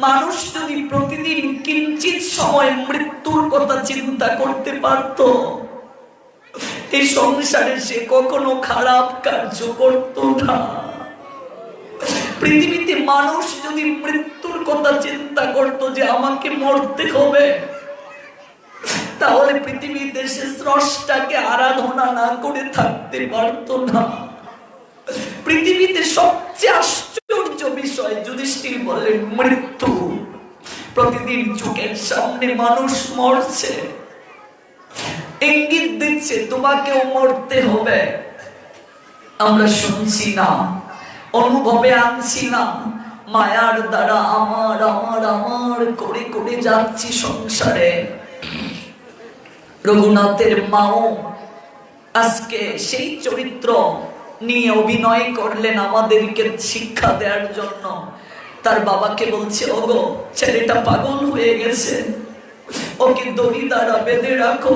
মানুষ যদি প্রতিদিন কিঞ্চিত সময় মৃত্যুর কথা চিন্তা করতে পারত, এই সংসারে সে কখনো খারাপ কার্য করত না। পৃথিবীতে মানুষ যদি মৃত্যুর কথা চিন্তা করত যে আমাকে মরতে হবে, তাহলে পৃথিবীতে সে স্রষ্টাকে আরাধনা না করে থাকতে পারত না। পৃথিবীতে সবচেয়ে আশ্চর্য বিষয়, যুধিষ্ঠির বলেন, মৃত্যু। প্রতিদিন চোখের সামনে মানুষ মরছে, ইঙ্গিত দিচ্ছে তোমাকেও মরতে হবে। আমরা শুনছি না, অনুভবে আনছি না, মায়ার দ্বারা আমার আমার আমার করে করে যাচ্ছি সংসারে। রঘুনাথের মাও আজকে সেই চরিত্র নিয়ে অভিনয় করলেন আমাদেরকে শিক্ষা দেওয়ার জন্য। তার বাবাকে বলছে, ওগো ছেলেটা পাগল হয়ে গেছে, ওকে দড়ি দ্বারা বেঁধে রাখো,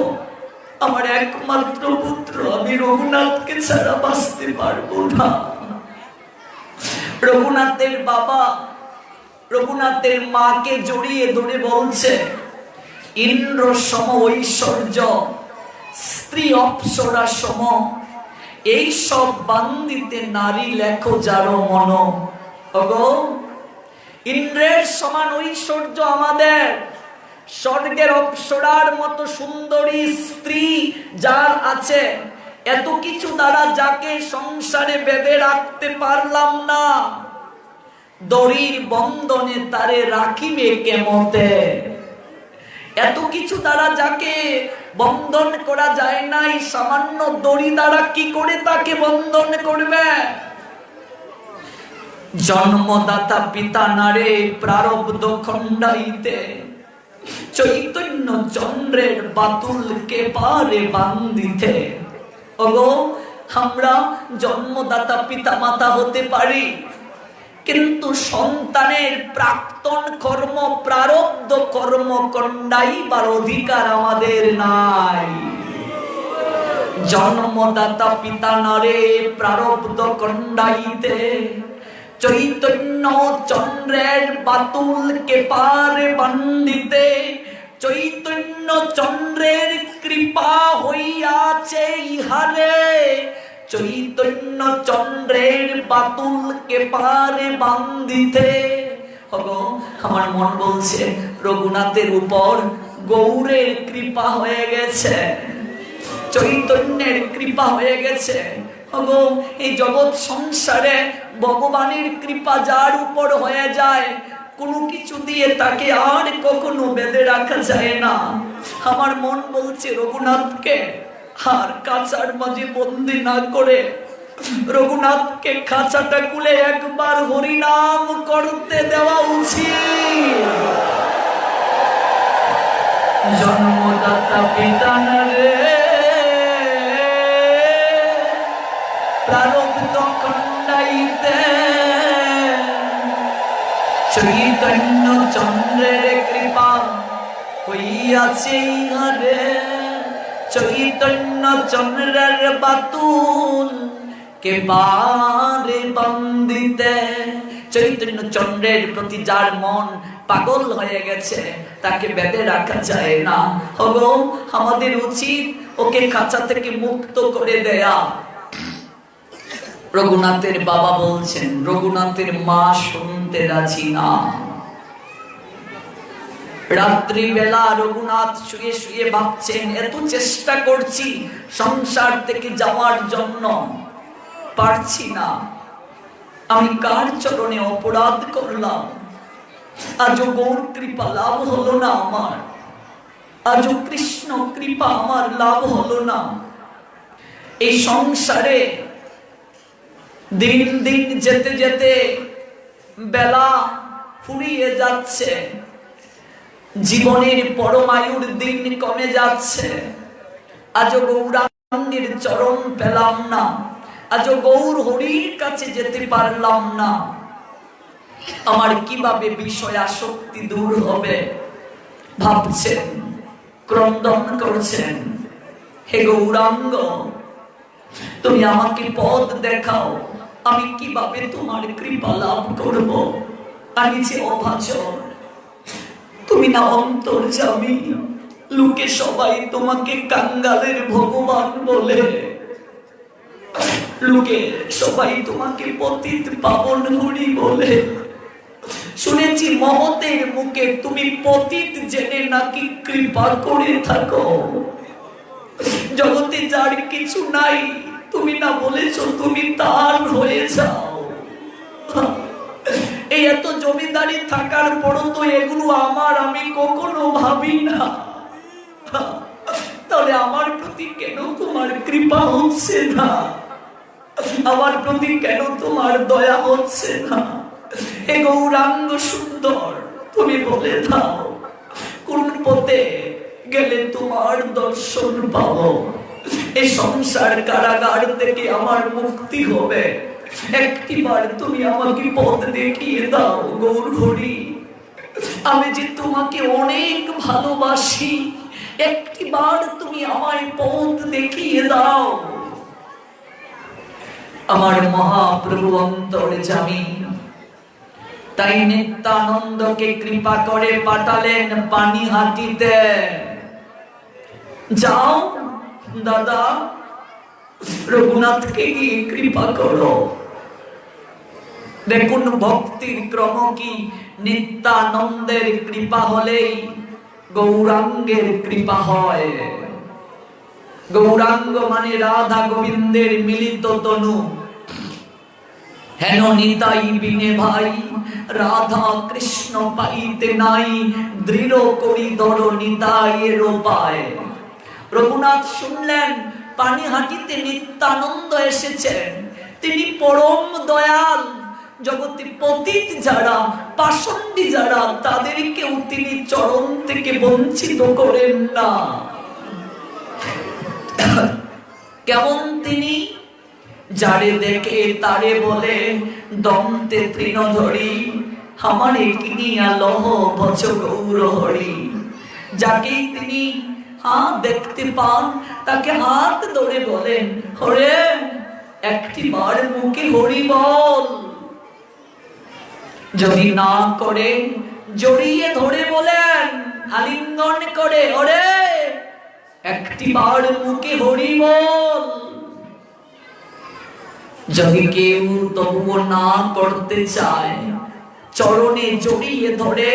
আমার একমাত্র পুত্র, আমি রঘুনাথকে ছাড়া বাঁচতে পারবো না। রঘুনাথের বাবা রঘুনাথের মাকে জড়িয়ে ধরে বলছে, ইন্দ্র সম ঐশ্বর্য, স্ত্রী অপ্সরা সম, এই সব বান্দিতে নারী লেখো যারো মন। ওগো, ইন্দ্রের সমান ঐশ্বর্য আমাদের, স্বর্গের অপ্সরার মতো সুন্দরী স্ত্রী যার আছে, এত কিছু দ্বারা যাকে সংসারে বেঁধে রাখতে পারলাম না, দড়ির বন্ধনে তারে রাখিবে কেমতে। এত কিছু দ্বারা যাকে বন্ধন করা যায় নাই, সামান্য দড়ি দ্বারা কি করে তাকে বন্ধন করবে? জন্মদাতা পিতা নারে প্রারব্ধ খণ্ডাইতে, চৈতন্য চন্দ্রের বাতুলকে পারে বান্ধিতে। ওগো, আমরা জন্মদাতা পিতা মাতা হতে পারি, কিন্তু সন্তানের প্রাক্তন কর্ম প্রারব্ধ কর্ম কণ্ডাইবার অধিকার আমাদের নাই। জন্মদাতা পিতা নারে প্রারব্ধ কণ্ডাইতে, চৈতন্য চন্দ্রের বাতুলকে পারে বান্ধিতে। চৈতন্য চন্দ্রের কৃপা হইয়াছে ইহারে, চৈতন্য চন্দ্রের বাতুলকে পারে বান্ধিতে। ওগো, আমার মন বলছে রঘুনাথের উপর গৌরের কৃপা হয়ে গেছে, চৈতন্যের কৃপা হয়ে গেছে। ওগো, এই জগৎ সংসারে ভগবানের কৃপা যার উপর হয়ে যায়, কোনো কিছু দিয়ে তাকে আর কখনো বেঁধে রাখা যায় না। আমার মন বলছে রঘুনাথকে আর খাঁচার মাঝে বন্দি না করে রঘুনাথকে খাঁচাটা খুলে একবার হরিনাম করতে দেওয়া উচিত। জন্মদাতা পিতা নারে প্রারব্ধ খণ্ডাইতে, চৈতন্য চন্দ্রের কৃপা হইয়াছে ইহারে। চৈতন্য চন্দ্রের বাতুল কে পারে বান্ধিতে। চৈতন্য চন্দ্রের প্রতি যার মন পাগল হয়ে গেছে, তাকে বেঁধে রাখা যায় না। ওগো, আমাদের উচিত ওকে খাঁচা থেকে মুক্ত করে দেয়া। রঘুনাথের বাবা বলছেন, রঘুনাথের মা শুনতে রাজি না। রাত্রিবেলা রঘুনাথ শুয়ে শুয়ে ভাবছেন, এত চেষ্টা করছি সংসার থেকে যাওয়ার জন্য, পারছি না। আমি কার চরণে অপরাধ করলাম? আজও গৌর কৃপা লাভ হলো না আমার, আজও কৃষ্ণ কৃপা আমার লাভ হলো না। এই সংসারে দিন দিন যেতে যেতে বেলা ফুরিয়ে যাচ্ছে, জীবনের পরমায়ুর দিন কমে যাচ্ছে। আজও গৌরাঙ্গের চরণ পেলাম না, আজও গৌর হরির কাছে যেতে পারলাম না। আমার কিভাবে বিষয় আসক্তি দূর হবে ভাবছেন, ক্রন্দন করছেন। হে গৌরাঙ্গ, তুমি আমাকে পথ দেখাও, আমি কিভাবে তোমার কৃপা লাভ করব? আমি যে অভাচর, তুমি না অন্তর্যামী। লোকে সবাই তোমাকে কাঙ্গালের ভগবান বলে, লোকে সবাই তোমাকে পতিত পাবন হরি বলে। শুনেছি মহতের মুখে তুমি পতিত জেনে নাকি কৃপা করে থাকো। জগতে যার কিছু নাই, তুমি না বলেছ তুমি তার হয়ে যাও। এই এত জমিদারি থাকার পরও তো এগুলো আমার, আমি কখনো ভাবি না। তাহলে আমার প্রতি কেন তোমার কৃপা হচ্ছে না? আমার প্রতি কেন তোমার দয়া হচ্ছে না? হে গৌরাঙ্গ সুন্দর, তুমি বলে দাও, কোন পথে গেলে তোমার দর্শন পাবো? এই সংসার কারাগার থেকে আমার মুক্তি হবে। একটিবার তুমি আমাকে পথ দেখিয়ে দাও গৌর হরি। আমি যে তোমাকে অনেক ভালোবাসি, একটিবার তুমি আমায় পথ দেখিয়ে দাও। আমার মহাপ্রভু অন্তর্যামী, তাই নিত্যানন্দকে কৃপা করে পাঠালেন পানিহাটিতে। যাও দাদা, রঘুনাথকে গিয়ে কৃপা করো। দেখুন ভক্তির ক্রম কি, নিত্যানন্দের কৃপা হলেই গৌরাঙ্গের কৃপা হয়। গৌরাঙ্গ মানে রাধা গোবিন্দের মিলিত তনু। হেন নিতাই বিনে ভাই রাধা কৃষ্ণ পাইতে নাই, দৃঢ় করি ধর নিতাইয়ের পায়। রঘুনাথ শুনলেন পানিহাটিতে নিত্যানন্দ এসেছেন, তিনি পরম দয়াল। জগতে পতিত যারা, পাষণ্ডী যারা, তাদেরকেও তিনি চরণ থেকে বঞ্চিত করেন না। কেমন তিনি? যারে দেখে তারে বলে দন্তে তৃণধরি, আমারে কিনিয়া লহ ভজ গৌর হরি। যাকে তিনি দেখতে পান তাকে হাত ধরে বলেন, হরে একটি বার মুখে হরি বল। যদি না করে জড়িয়ে ধরে বলেন, আলিঙ্গন করে, হরে একটি বার মুখে হরি বল। যদি কেউ তবুও না করতে চায়, চরণে জড়িয়ে ধরে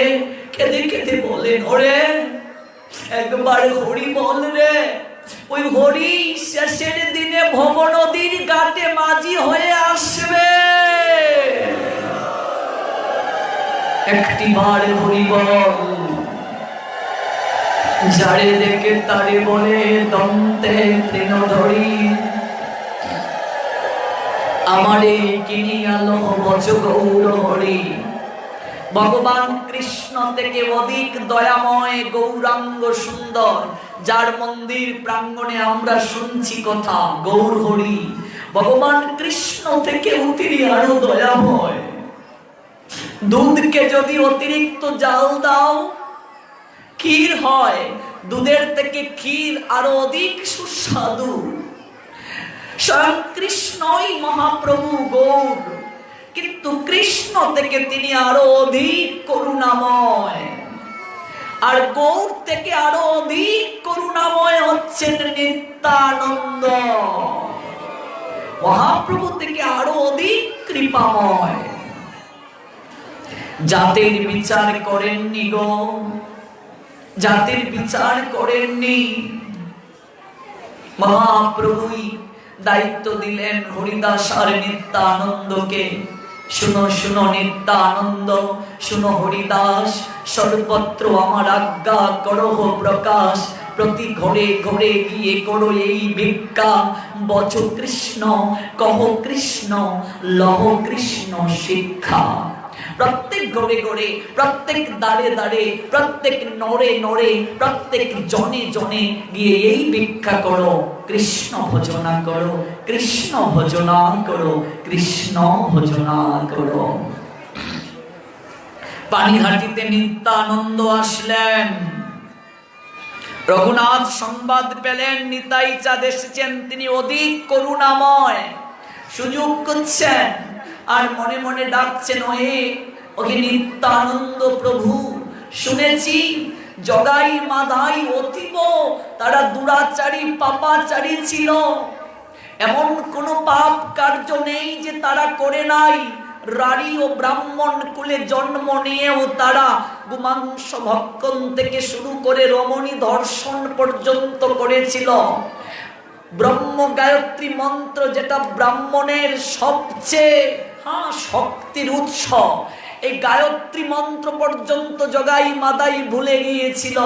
কেঁদে কেঁদে বলেন, ওরে একবার হরি বল রে। ওই হরি শেষের দিনে ভব নদীর ঘাটে মাঝি হয়ে আসবে। একটি বার হরি বল। যারে দেখে তারে বলে দন্তে তৃণধরি, আমারে কিনিয়া লহ ভজ গৌর হরি। ভগবান কৃষ্ণ থেকে অধিক দয়াময়, গৌরাঙ্গ সুন্দর, যার মন্দির প্রাঙ্গণে আমরা শুনছি কথা গৌর হরি, ভগবান কৃষ্ণ থেকে তিনি আরো দয়াময়। দুধকে যদি অতিরিক্ত জাল দাও ক্ষীর হয়, দুধের থেকে ক্ষীর আরো অধিক সুস্বাদু। স্বয়ং কৃষ্ণই মহাপ্রভু গৌর, কিন্তু কৃষ্ণ থেকে তিনি আরো অধিক করুণাময়। আর গৌর থেকে আরো অধিক করুণাময় হচ্ছেন নিত্যানন্দ। মহাপ্রভু থেকে আরো অধিক কৃপাময়। জাতের বিচার করেননি গো, জাতের বিচার করেননি। মহাপ্রভুই দায়িত্ব দিলেন হরিদাস আর নিত্যানন্দকে। শুনো শুনো নিত্যানন্দ, শুনো হরিদাস, সর্বত্র আমার আজ্ঞা করো প্রকাশ। প্রতি ঘরে ঘরে গিয়ে করো এই ভিক্ষা। বচ কৃষ্ণ, কহ কৃষ্ণ, লহ কৃষ্ণ শিক্ষা। প্রত্যেক ঘরে ঘরে, প্রত্যেক দাঁড়ে দাঁড়ে, প্রত্যেক নড়ে নড়ে, প্রত্যেক জনে জনে গিয়ে এই ভিক্ষা করো, কৃষ্ণ ভজনা করো, কৃষ্ণ ভজনা করো, কৃষ্ণ ভজনা করো। পানিহাটিতে নিত্যানন্দ আসলেন। রঘুনাথ সংবাদ পেলেন নিতাই চাঁদ এসেছেন, তিনি অধিক করুণাময়। সুযোগ করছেন আর মনে মনে ডাকছেন, ওহে নিত্যানন্দ প্রভু, শুনেছি জগাই মাধাই অতীব তারা দুরাচারী পাপাচারী ছিল। এমন কোন পাপ কার্য নেই যে তারা করে নাই। রারী ও ব্রাহ্মণ কুলে জন্ম নিয়েও তারা গোমাংস ভক্ষণ থেকে শুরু করে রমণী ধর্ষণ পর্যন্ত করেছিল। ব্রহ্ম গায়ত্রী মন্ত্র, যেটা ব্রাহ্মণের সবচেয়ে শক্তির উৎস, এই গায়ত্রী মন্ত্র পর্যন্ত জগাই মাদাই ভুলে গিয়েছিল।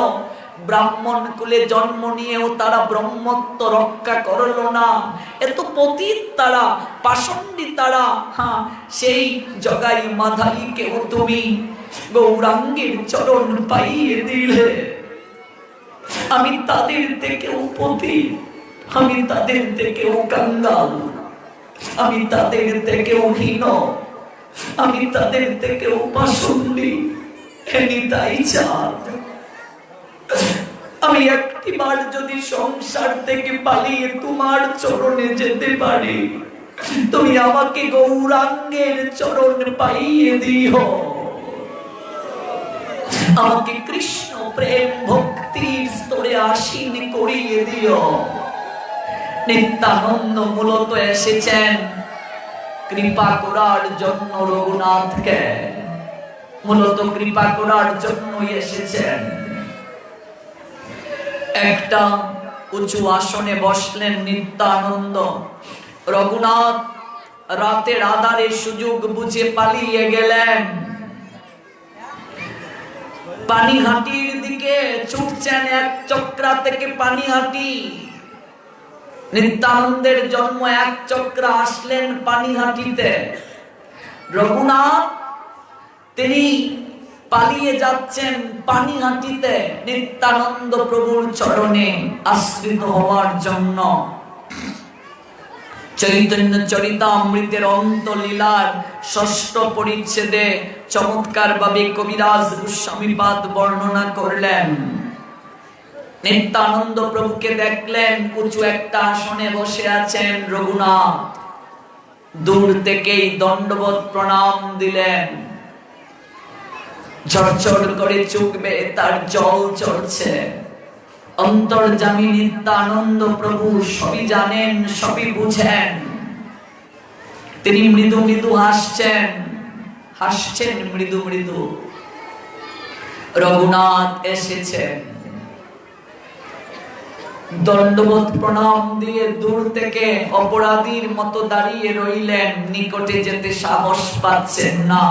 ব্রাহ্মণ কুলে জন্ম নিয়েও তারা ব্রহ্মত্ব রক্ষা করলো না। এত পতিত তারা, পাষণ্ডী তারা। সেই জগাই মাদাইকেও তুমি গৌরাঙ্গের চরণ পাইয়ে দিলে। আমি তাদের থেকেও পতিত, আমি তাদের থেকেও কাঙ্গাল, আমি তাদের থেকেও হীন, আমি তাদের থেকেও পাষণ্ডী। নিতাই চাঁদ, আমি একটিবার যদি সংসার থেকে পালিয়ে তোমার চরণে যেতে পারি, তুমি আমাকে গৌরাঙ্গের চরণ পাইয়ে দিও। আমাকে কৃষ্ণ প্রেম ভক্তির স্তরে আসীন করিয়ে দিও। নিত্যানন্দ মূলত এসেছেন কৃপা করার জন্য রঘুনাথকে, মূলত কৃপা করার জন্যই এসেছেন। একটা উঁচু আসনে বসলেন নিত্যানন্দ। রঘুনাথ রাতের আধারে সুযোগ বুঝে পালিয়ে গেলেন। পানিহাটির দিকে ছুটছেন, এক চক্রা থেকে পানিহাটি। নিত্যানন্দের জন্ম এক চক্রা, আসলেন পানিহাটিতে। রঘুনাথ তিনি পালিয়ে যাচ্ছেন পানিহাটিতে নিত্যানন্দ প্রভুর চরণে আশ্রিত হওয়ার জন্য। চৈতন্য চরিতামৃতের অন্তলীলার ৬ষ্ঠ পরিচ্ছেদে চমৎকার ভাবে কবিরাজ গোস্বামীপাদ বর্ণনা করলেন। নিত্যানন্দ প্রভুকে দেখলেন উঁচু একটা আসনে বসে আছেন রঘুনাথ। দূর থেকেই দণ্ডবত প্রণাম দিলেন। ঝরঝর করে চোখ বেয়ে তার জল চড়ছে। অন্তর্যামী নিত্যানন্দ প্রভু সবই জানেন, সবই বুঝেন। তিনি মৃদু মৃদু হাসছেন মৃদু মৃদু। রঘুনাথ এসেছেন। দণ্ডবত প্রণাম দিয়ে দূর থেকে অপরাধীর মতো দাঁড়িয়ে রইলেন, নিকটে যেতে সাহস পাচ্ছেন না।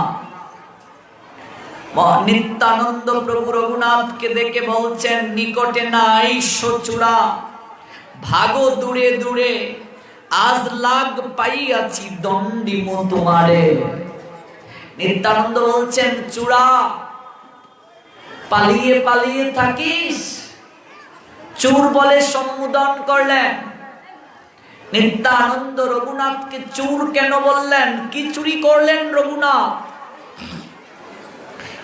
নিত্যানন্দ প্রভু রঘুনাথকে দেখে বলছেন, নিকটে নাই চূড়া, ভাগো দূরে দূরে, আজ লাগ পাইয়াছি দণ্ডিম তোমারে। নিত্যানন্দ বলছেন, চূড়া, পালিয়ে পালিয়ে থাকিস? চোর বলে সম্বোধন করলেন। নিত্যানন্দ রঘুনাথকে চোর কেন বললেন? কি চুরি করলেন রঘুনাথ?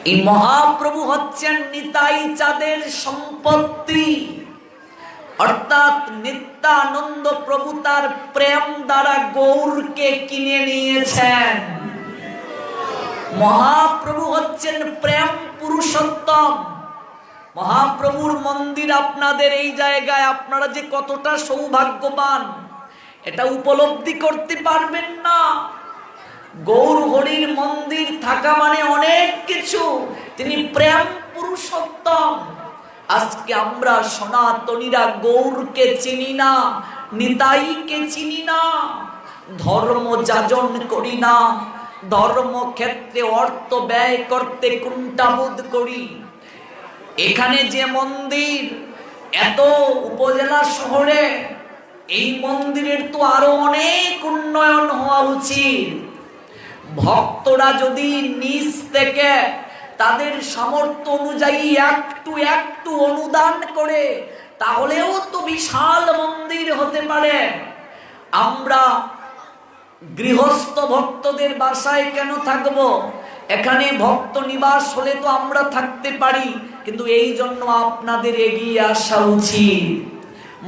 এই মহাপ্রভু হচ্ছেন নিতাই চাঁদের সম্পত্তি, অর্থাৎ নিত্যানন্দ প্রভু তার প্রেম দ্বারা গৌরকে কিনে নিয়েছেন। মহাপ্রভু হচ্ছেন প্রেম পুরুষোত্তম। মহাপ্রভুর মন্দির আপনাদের এই জায়গায়, আপনারা যে কতটা সৌভাগ্যবান এটা উপলব্ধি করতে পারবেন না। গৌর হরির মন্দির থাকা মানে অনেক কিছু। তিনি প্রেম পুরুষোত্তম। আজকে আমরা সনাতনীরা গৌরকে চিনি না, নিতাইকে চিনি না, ধর্ম যাজন করি না, ধর্মক্ষেত্রে অর্থ ব্যয় করতে কুণ্ঠাবোধ করি। এখানে যে মন্দির, এত উপজেলা শহরে, এই মন্দিরের তো আরো অনেক উন্নয়ন হওয়া উচিত। ভক্তরা যদি নিজ থেকে তাদের সামর্থ্য অনুযায়ী একটু একটু অনুদান করে, তাহলেও তো বিশাল মন্দির হতে পারে। আমরা গৃহস্থ ভক্তদের বাসায় কেন থাকবো? এখানে ভক্ত নিবাস হলে তো আমরা থাকতে পারি, কিন্তু এই জন্য আপনাদের এগিয়ে আসা উচিত।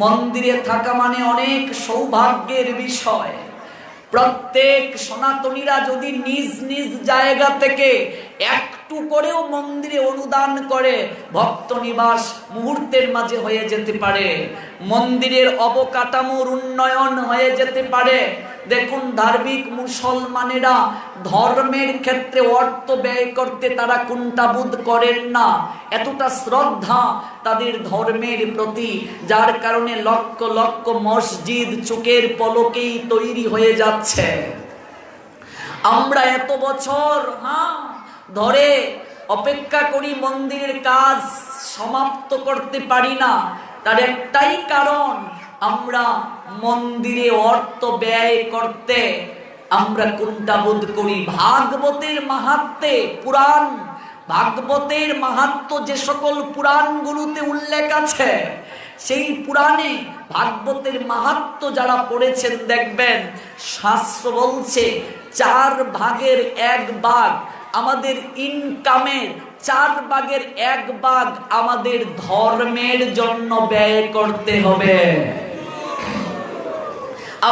মন্দিরে থাকা মানে অনেক সৌভাগ্যের বিষয়। প্রত্যেক সনাতনীরা যদি নিজ নিজ জায়গা থেকে একটু করেও মন্দিরে অনুদান করে, ভক্ত নিবাস মুহূর্তের মাঝে হয়ে যেতে পারে, মন্দিরের অবকাঠামোর উন্নয়ন হয়ে যেতে পারে। দেখুন, ধার্মিক মুসলমানেরা ধর্মের ক্ষেত্রে অর্থ ব্যয় করতে তারা কুণ্ঠাবোধ করেন না। এতটা শ্রদ্ধা তাদের ধর্মের প্রতি, যার কারণে লক্ষ লক্ষ মসজিদ চোখের পলকেই তৈরি হয়ে যাচ্ছে। আমরা এত বছর ধরে অপেক্ষা করি, মন্দিরের কাজ সমাপ্ত করতে পারি না। তার একটাই কারণ, আমরা মন্দিরে অর্থ ব্যয় করতে আমরা কুণ্ঠাবোধ করি। ভাগবতের মাহাত্ম্যে, পুরাণ ভাগবতের মাহাত্ম্য যে সকল পুরাণগুলোতে উল্লেখ আছে, সেই পুরাণে ভাগবতের মাহাত্ম্য যারা পড়েছেন দেখবেন, শাস্ত্র বলছে 4 ভাগের 1 ভাগ আমাদের ইনকামের, 4 ভাগের 1 ভাগ আমাদের ধর্মের জন্য ব্যয় করতে হবে।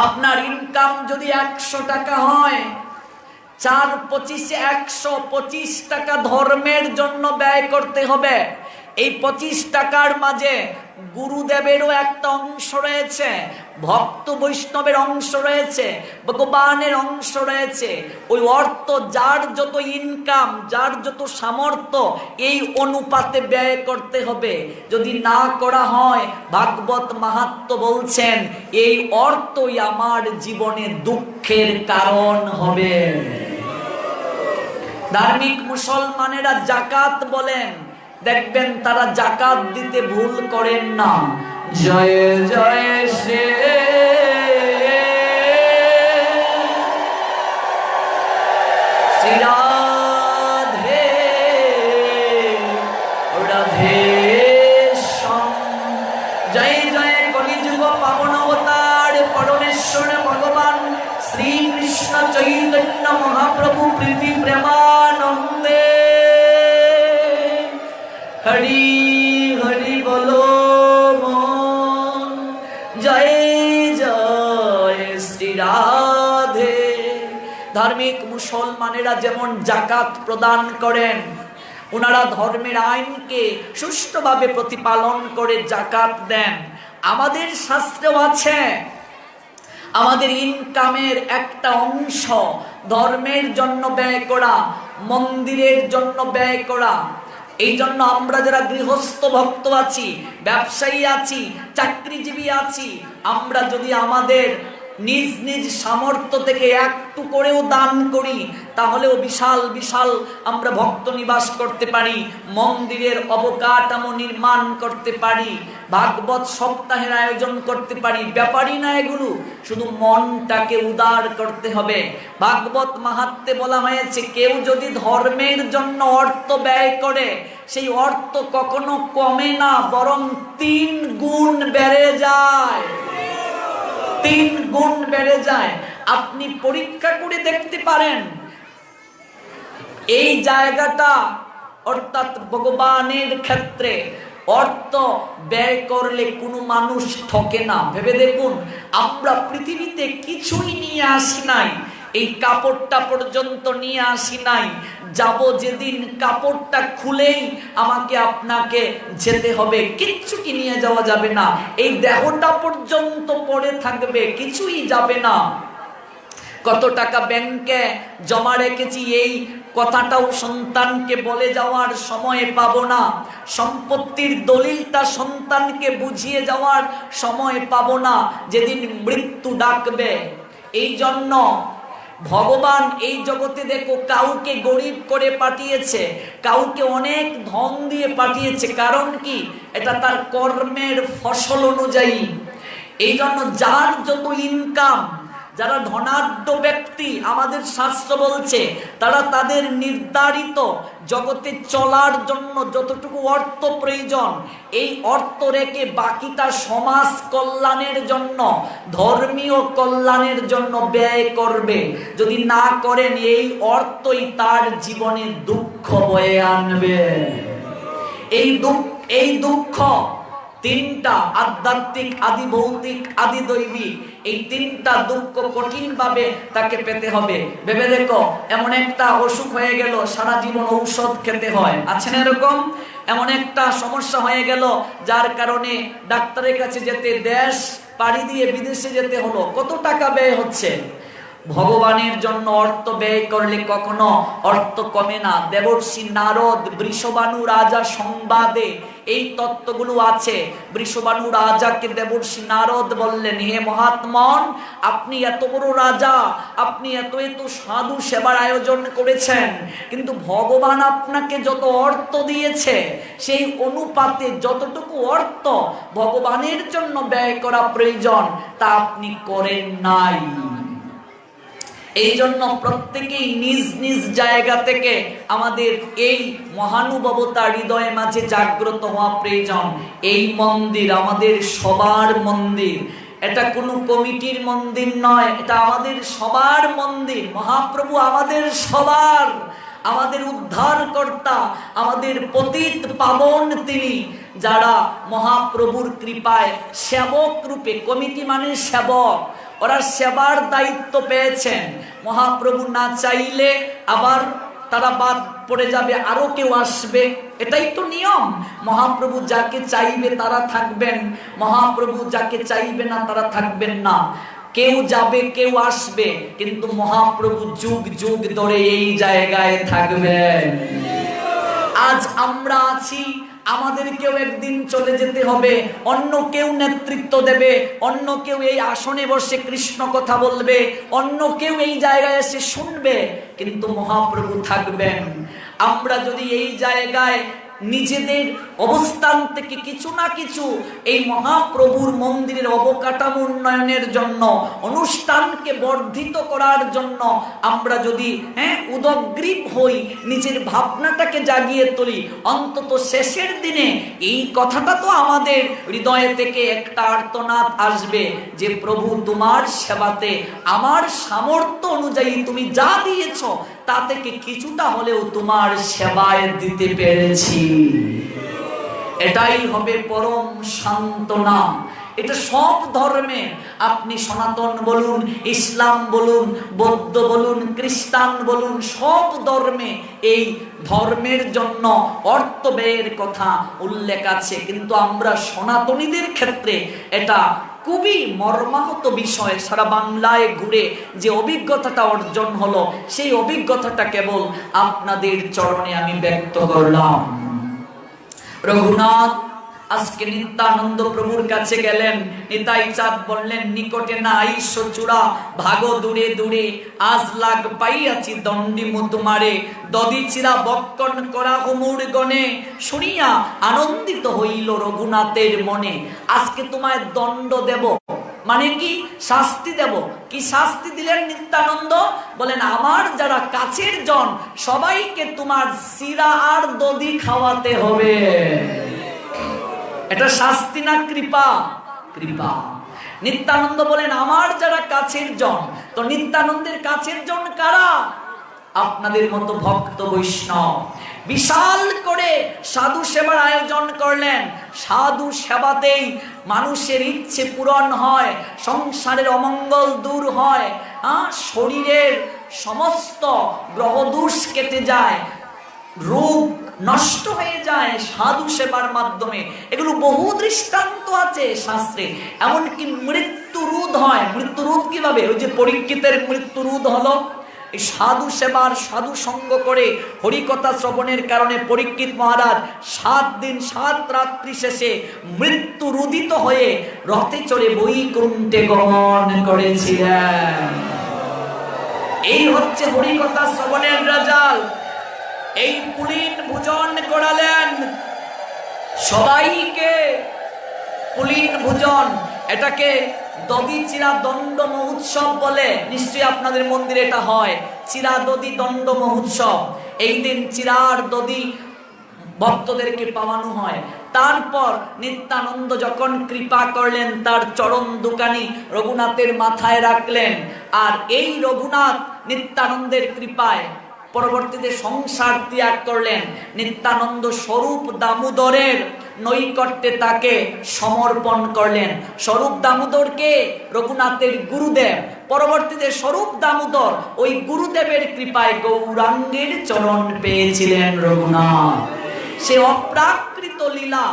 আপনার ইনকাম যদি 100 টাকা হয়, 4 25 125 টাকা ধর্মের জন্য ব্যয় করতে হবে। এই 25 টাকার মাঝে গুরুদেবেরও একটা অংশ রয়েছে, ভক্ত বৈষ্ণবের অংশ রয়েছে, ভগবানের অংশ রয়েছে। ওই অর্থ যার যত ইনকাম, যার যত সামর্থ্য, এই অনুপাতে ব্যয় করতে হবে। যদি না করা হয়, ভাগবত মাহাত্ম্য বলছেন এই অর্থই আমার জীবনে দুঃখের কারণ হবে। ধার্মিক মুসলমানেরা জাকাত বলেন, দেখবেন তারা জাকাত দিতে ভুল করেন না। জয় জয় শ্রী শ্রী রাধে রাধে শ্যাম। জয় জয় কলিযুগ পাবন অবতার পরমেশ্বর ভগবান শ্রীকৃষ্ণ চৈতন্য মহাপ্রভু প্রীতি প্রেমানন্দে। হরি হরি বলো মন, জয় জয় শ্রী রাধে। ধার্মিক মুসলমানেরা যেমন জাকাত প্রদান করেন, ওনারা ধর্মের আইনকে সুষ্ঠুভাবে প্রতিপালন করে জাকাত দেন। আমাদের শাস্ত্রেও আছে আমাদের ইনকামের একটা অংশ ধর্মের জন্য ব্যয় করা, মন্দিরের জন্য ব্যয় করা। এই জন্য আমরা যারা গৃহস্থ ভক্ত আছি, ব্যবসায়ী আছি, চাকরিজীবী আছি, আমরা যদি আমাদের নিজ নিজ সামর্থ্য থেকে একটু করেও দান করি, তাহলেও বিশাল বিশাল আমরা ভক্ত নিবাস করতে পারি, মন্দিরের অবকাঠামো নির্মাণ করতে পারি, ভাগবত সপ্তাহের আয়োজন করতে পারি। ব্যাপারই না এগুলো, শুধু মনটাকে উদার করতে হবে। ভাগবত মাহাত্ম্যে বলা হয়েছে কেউ যদি ধর্মের জন্য অর্থ ব্যয় করে, সেই অর্থ কখনো কমে না, বরং 3 গুণ বেড়ে যায়। 3 গুণ বেড়ে যায়। আপনি পরীক্ষা করে দেখতে পারেন এই জায়গাটা, অর্থাৎ ভগবানের ক্ষেত্রে অর্থ ব্যয় করলে কোনো মানুষ ঠকে না। ভেবে দেখুন, আমরা পৃথিবীতে কিছুই নিয়ে আসি নাই, এই কাপড়টা পর্যন্ত নিয়ে আসি নাই। যাব যেদিন কাপড়টা খুলেই আমাকে আপনাকে যেতে হবে, কিচ্ছু কি নিয়ে যাওয়া যাবে না। এই দেহটা পর্যন্ত পড়ে থাকবে, কিছুই যাবে না। কত টাকা ব্যাংকে জমা রেখেছি, এই কথাটাও সন্তানকে বলে যাওয়ার সময় পাবো না। সম্পত্তির দলিলটা সন্তানকে বুঝিয়ে যাওয়ার সময় পাবো না, যেদিন মৃত্যু ডাকবে। এই জন্য ভগবান এই জগতে দেখো কাউকে গরিব করে পাঠিয়েছে, কাউকে অনেক ধন দিয়ে পাঠিয়েছে। কারণ কি? এটা তার কর্মের ফসল অনুযায়ী। এই জন্য যার যত ইনকাম, যারা ধনাঢ্য ব্যক্তি, আমাদের শাস্ত্র বলছে তারা তাদের নির্ধারিত জগতে চলার জন্য যতটুকু অর্থ প্রয়োজন, এই অর্থ রেখে বাকিটা সমাজ কল্যাণের জন্য, ধর্মীয় কল্যাণের জন্য ব্যয় করবে। যদি না করেন, এই অর্থই তার জীবনে দুঃখ বয়ে আনবে। এই দুঃখ তিনটা, আধ্যাত্মিক, আদি ভৌতিক, আদি দৈবিক, এই তিনটা দুঃখ কঠিন ভাবে তাকে পেতে হবে। ভেবে দেখো, এমন একটা অসুখ হয়ে গেল, সারা জীবন ঔষধ খেতে হয়, আছে না এরকম? এমন একটা সমস্যা হয়ে গেল যার কারণে ডাক্তারের কাছে যেতে, দেশ পাড়ি দিয়ে বিদেশে যেতে হলো, কত টাকা ব্যয় হচ্ছে। ভগবানের জন্য অর্থ ব্যয় করলে কখনো অর্থ কমে না। দেবর্ষি নারদ বৃষবাণু রাজা সংবাদে এই তত্ত্বগুলো আছে। বৃষবাণু রাজাকে দেবর্ষি নারদ বললেন, হে মহাত্মন, আপনি এত বড় রাজা, আপনি এত এত সাধু সেবার আয়োজন করেছেন, কিন্তু ভগবান আপনাকে যত অর্থ দিয়েছে, সেই অনুপাতে যতটুকু অর্থ ভগবানের জন্য ব্যয় করা প্রয়োজন, তা আপনি করেন নাই। এই জন্য প্রত্যেকেই নিজ নিজ জায়গা থেকে আমাদের এই মহানুভবতা হৃদয়ে মাঝে জাগ্রত হওয়া প্রয়োজন। এই মন্দির আমাদের সবার মন্দির, এটা কোনো কমিটির মন্দির নয়, এটা আমাদের সবার মন্দির। মহাপ্রভু আমাদের সবার, আমাদের উদ্ধারকর্তা, আমাদের পতিত পাবন তিনি, যারা মহাপ্রভুর কৃপায় সেবক রূপে, কমিটি মানে সেবক, ওরা সেবার দায়িত্ব পেয়েছেন। মহাপ্রভু না চাইলে আবার তারা বাদ পড়ে যাবে, আরো কেউ আসবে। এটাই তো নিয়ম। মহাপ্রভু যাকে চাইবে তারা থাকবেন, মহাপ্রভু যাকে চাইবে না তারা থাকবেন না। কেউ যাবে কেউ আসবে, কিন্তু মহাপ্রভু যুগ যুগ ধরে এই জায়গায় থাকবেন। আজ আমরা আছি, আমাদেরকেও একদিন চলে যেতে হবে। অন্য কেউ নেতৃত্ব দেবে, অন্য কেউ এই আসনে বসে কৃষ্ণ কথা বলবে, অন্য কেউ এই জায়গায় এসে শুনবে, কিন্তু মহাপ্রভু থাকবেন। আমরা যদি এই জায়গায় নিজেদের অবস্থান থেকে কিছু না কিছু এই মহাপ্রভুর মন্দিরের অবকাঠামো উন্নয়নের জন্য, অনুষ্ঠানকে বর্ধিত করার জন্য আমরা যদি উদগ্রীব হই, নিজের ভাবনাটাকে জাগিয়ে তুলি, অন্তত শেষের দিনে এই কথাটা তো আমাদের হৃদয় থেকে একটা আর্তনাদ আসবে যে প্রভু তোমার সেবাতে আমার সামর্থ্য অনুযায়ী তুমি যা দিয়েছ তা থেকে কিছুটা হলেও তোমার সেবায় দিতে পেরেছি। এটাই হবে পরম সান্ত্বনা। এটা সব ধর্মে, আপনি সনাতন বলুন, ইসলাম বলুন, বৌদ্ধ বলুন, খ্রিস্টান বলুন, সব ধর্মে এই ধর্মের জন্য অর্থ ব্যয়ের কথা উল্লেখ আছে। কিন্তু আমরা সনাতনীদের ক্ষেত্রে এটা খুবই মর্মাহত বিষয়। সারা বাংলায় ঘুরে যে অভিজ্ঞতাটা অর্জন হলো, সেই অভিজ্ঞতাটা কেবল আপনাদের চরণে আমি ব্যক্ত করলাম। রঘুনাথ আজকে নিত্যানন্দ প্রভুর কাছে গেলেন। নিতাই চাঁদ বললেন, নিকটে না আইস চূড়া, ভাগো দূরে দূরে, আজ লাগ পাইয়াছি দণ্ডিমু তোমারে, দদি চিরা বক্ষণ করা হুমুর গণে, শুনিয়া আনন্দিত হইল রঘুনাথের মনে। আজকে তোমায় দণ্ড দেব, মানে কি শাস্তি দেব। কি শাস্তি দিলেন নিত্যানন্দ? বলেন, আমার যারা কাছের জন সবাইকে তোমার চিরা আর দধি খাওয়াতে হবে। এটা শাস্তি না কৃপা? কৃপা। নিত্যানন্দ বলেন, আমার যারা কাছের জন। তো নিত্যানন্দের কাছের জন কারা? আপনাদের মতো ভক্ত বৈষ্ণব। বিশাল করে সাধু সেবার আয়োজন করলেন। সাধু সেবাতেই মানুষের ইচ্ছে পূরণ হয়, সংসারের অমঙ্গল দূর হয়, শরীরের সমস্ত গ্রহদোষ কেটে যায়, রোগ নষ্ট হয়ে যায় সাধু সেবার মাধ্যমে। এগুলো বহু দৃষ্টান্ত আছে শাস্ত্রে। এমনকি মৃত্যু রোধ হয়। মৃত্যু রোধ কিভাবে? ওই যে পরীক্ষিতের মৃত্যু রোধ হলো এই সাধু সেবার, সাধু সঙ্গ করে হরিকথা শ্রবণের কারণে পরীক্ষিত মহারাজ 7 দিন 7 রাত্রি শেষে মৃত্যু রোধিত হয়ে রথে চড়ে বৈকুণ্ঠে গমন করেছিলেন। এই হচ্ছে হরিকথা শ্রবণের রেজাল্ট। এই পুলিন ভোজন করালেন সবাইকে। পুলিন ভোজন, এটাকে দধি চিরা দণ্ড মহোৎসব বলে। নিশ্চয়ই আপনাদের মন্দিরে এটা হয়, চিরা দধি দণ্ড মহোৎসব। এই দিন চিরার দধি ভক্তদেরকে পাওয়ানো হয়। তারপর নিত্যানন্দ যখন কৃপা করলেন, তার চরণ দুখানি রঘুনাথের মাথায় রাখলেন। আর এই রঘুনাথ নিত্যানন্দের কৃপায় পরবর্তীতে সংসার ত্যাগ করলেন। নিত্যানন্দ স্বরূপ দামোদরের নৈকট্যে তাকে সমর্পণ করলেন। স্বরূপ দামোদরকে রঘুনাথের গুরুদেব, পরবর্তীতে স্বরূপ দামোদর ওই গুরুদেবের কৃপায় গৌরাঙ্গের চরণ পেয়েছিলেন রঘুনাথ। সে অপ্রাকৃত লীলা,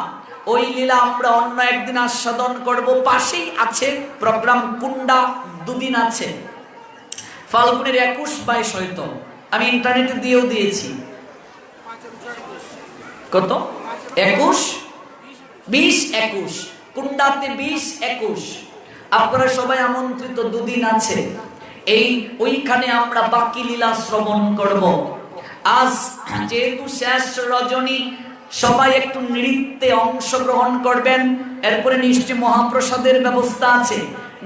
ওই লীলা আমরা অন্য একদিন আস্বাদন করব। পাশেই আছে প্রোগ্রাম কুন্ডা, 2 দিন আছে, ফাল্গুনের 21-22 হয়তো। আমি ইন্টারনেটে দিয়েও দিয়েছি। কত? 21, 20, 21 কুন্ডাতে 20, 21 আপনারা সবাই আমন্ত্রিত। 2 দিন আছে। ওইখানে আমরা বাকি লীলা শ্রবণ করব। আজ যেহেতু শেষ রজনী, সবাই একটু নৃত্যে অংশগ্রহণ করবেন। এরপরে নিশ্চয় মহাপ্রসাদের ব্যবস্থা আছে।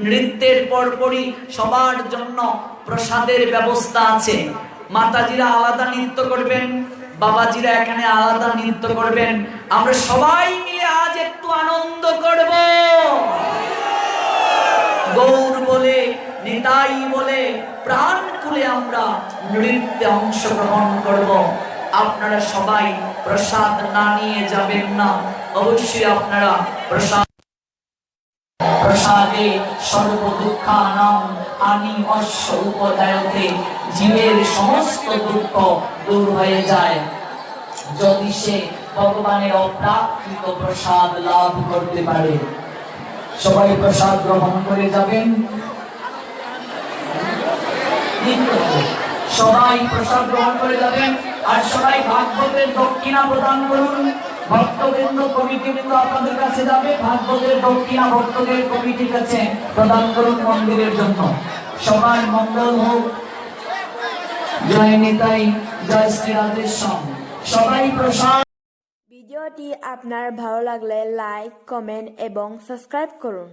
নৃত্যের পরপরই সবার জন্য প্রসাদের ব্যবস্থা আছে। মাতাজিরা আলাদা নৃত্য করবেন, বাবাজিরা এখানে আলাদা নৃত্য করবেন। আমরা সবাই মিলে আজ একটু আনন্দ করব। গৌর বলে, নিতাই বলে প্রাণ খুলে আমরা নৃত্যে অংশগ্রহণ করব। আপনারা সবাই প্রসাদ না নিয়ে যাবেন না, অবশ্যই আপনারা প্রসাদে সর্ব দুঃখানাং আনিমস্য উপদায়তে, জীবের সমস্ত দুঃখ দূর হয়ে যায় যদি সে ভগবানের অপ্রাকৃত প্রসাদ লাভ করতে পারে। সবাই প্রসাদ গ্রহণ করে যাবেন। সবাই প্রসাদ গ্রহণ করে যাবেন আর সবাই ভাগবতের দক্ষিণা প্রদান করুন। ভক্তবৃন্দ, কমিটিবৃন্দ আপনাদের কাছে যাবে, ভাগবতের দক্ষিণা ভক্তদের কমিটির কাছে প্রদান করুন মন্দিরের জন্য। সবার মঙ্গল হোক। জয় নিতাই, জয় শ্রী রাধেশ্যাম। সবাই প্রসাদ। ভিডিওটি আপনার ভালো লাগলে লাইক, কমেন্ট এবং সাবস্ক্রাইব করুন।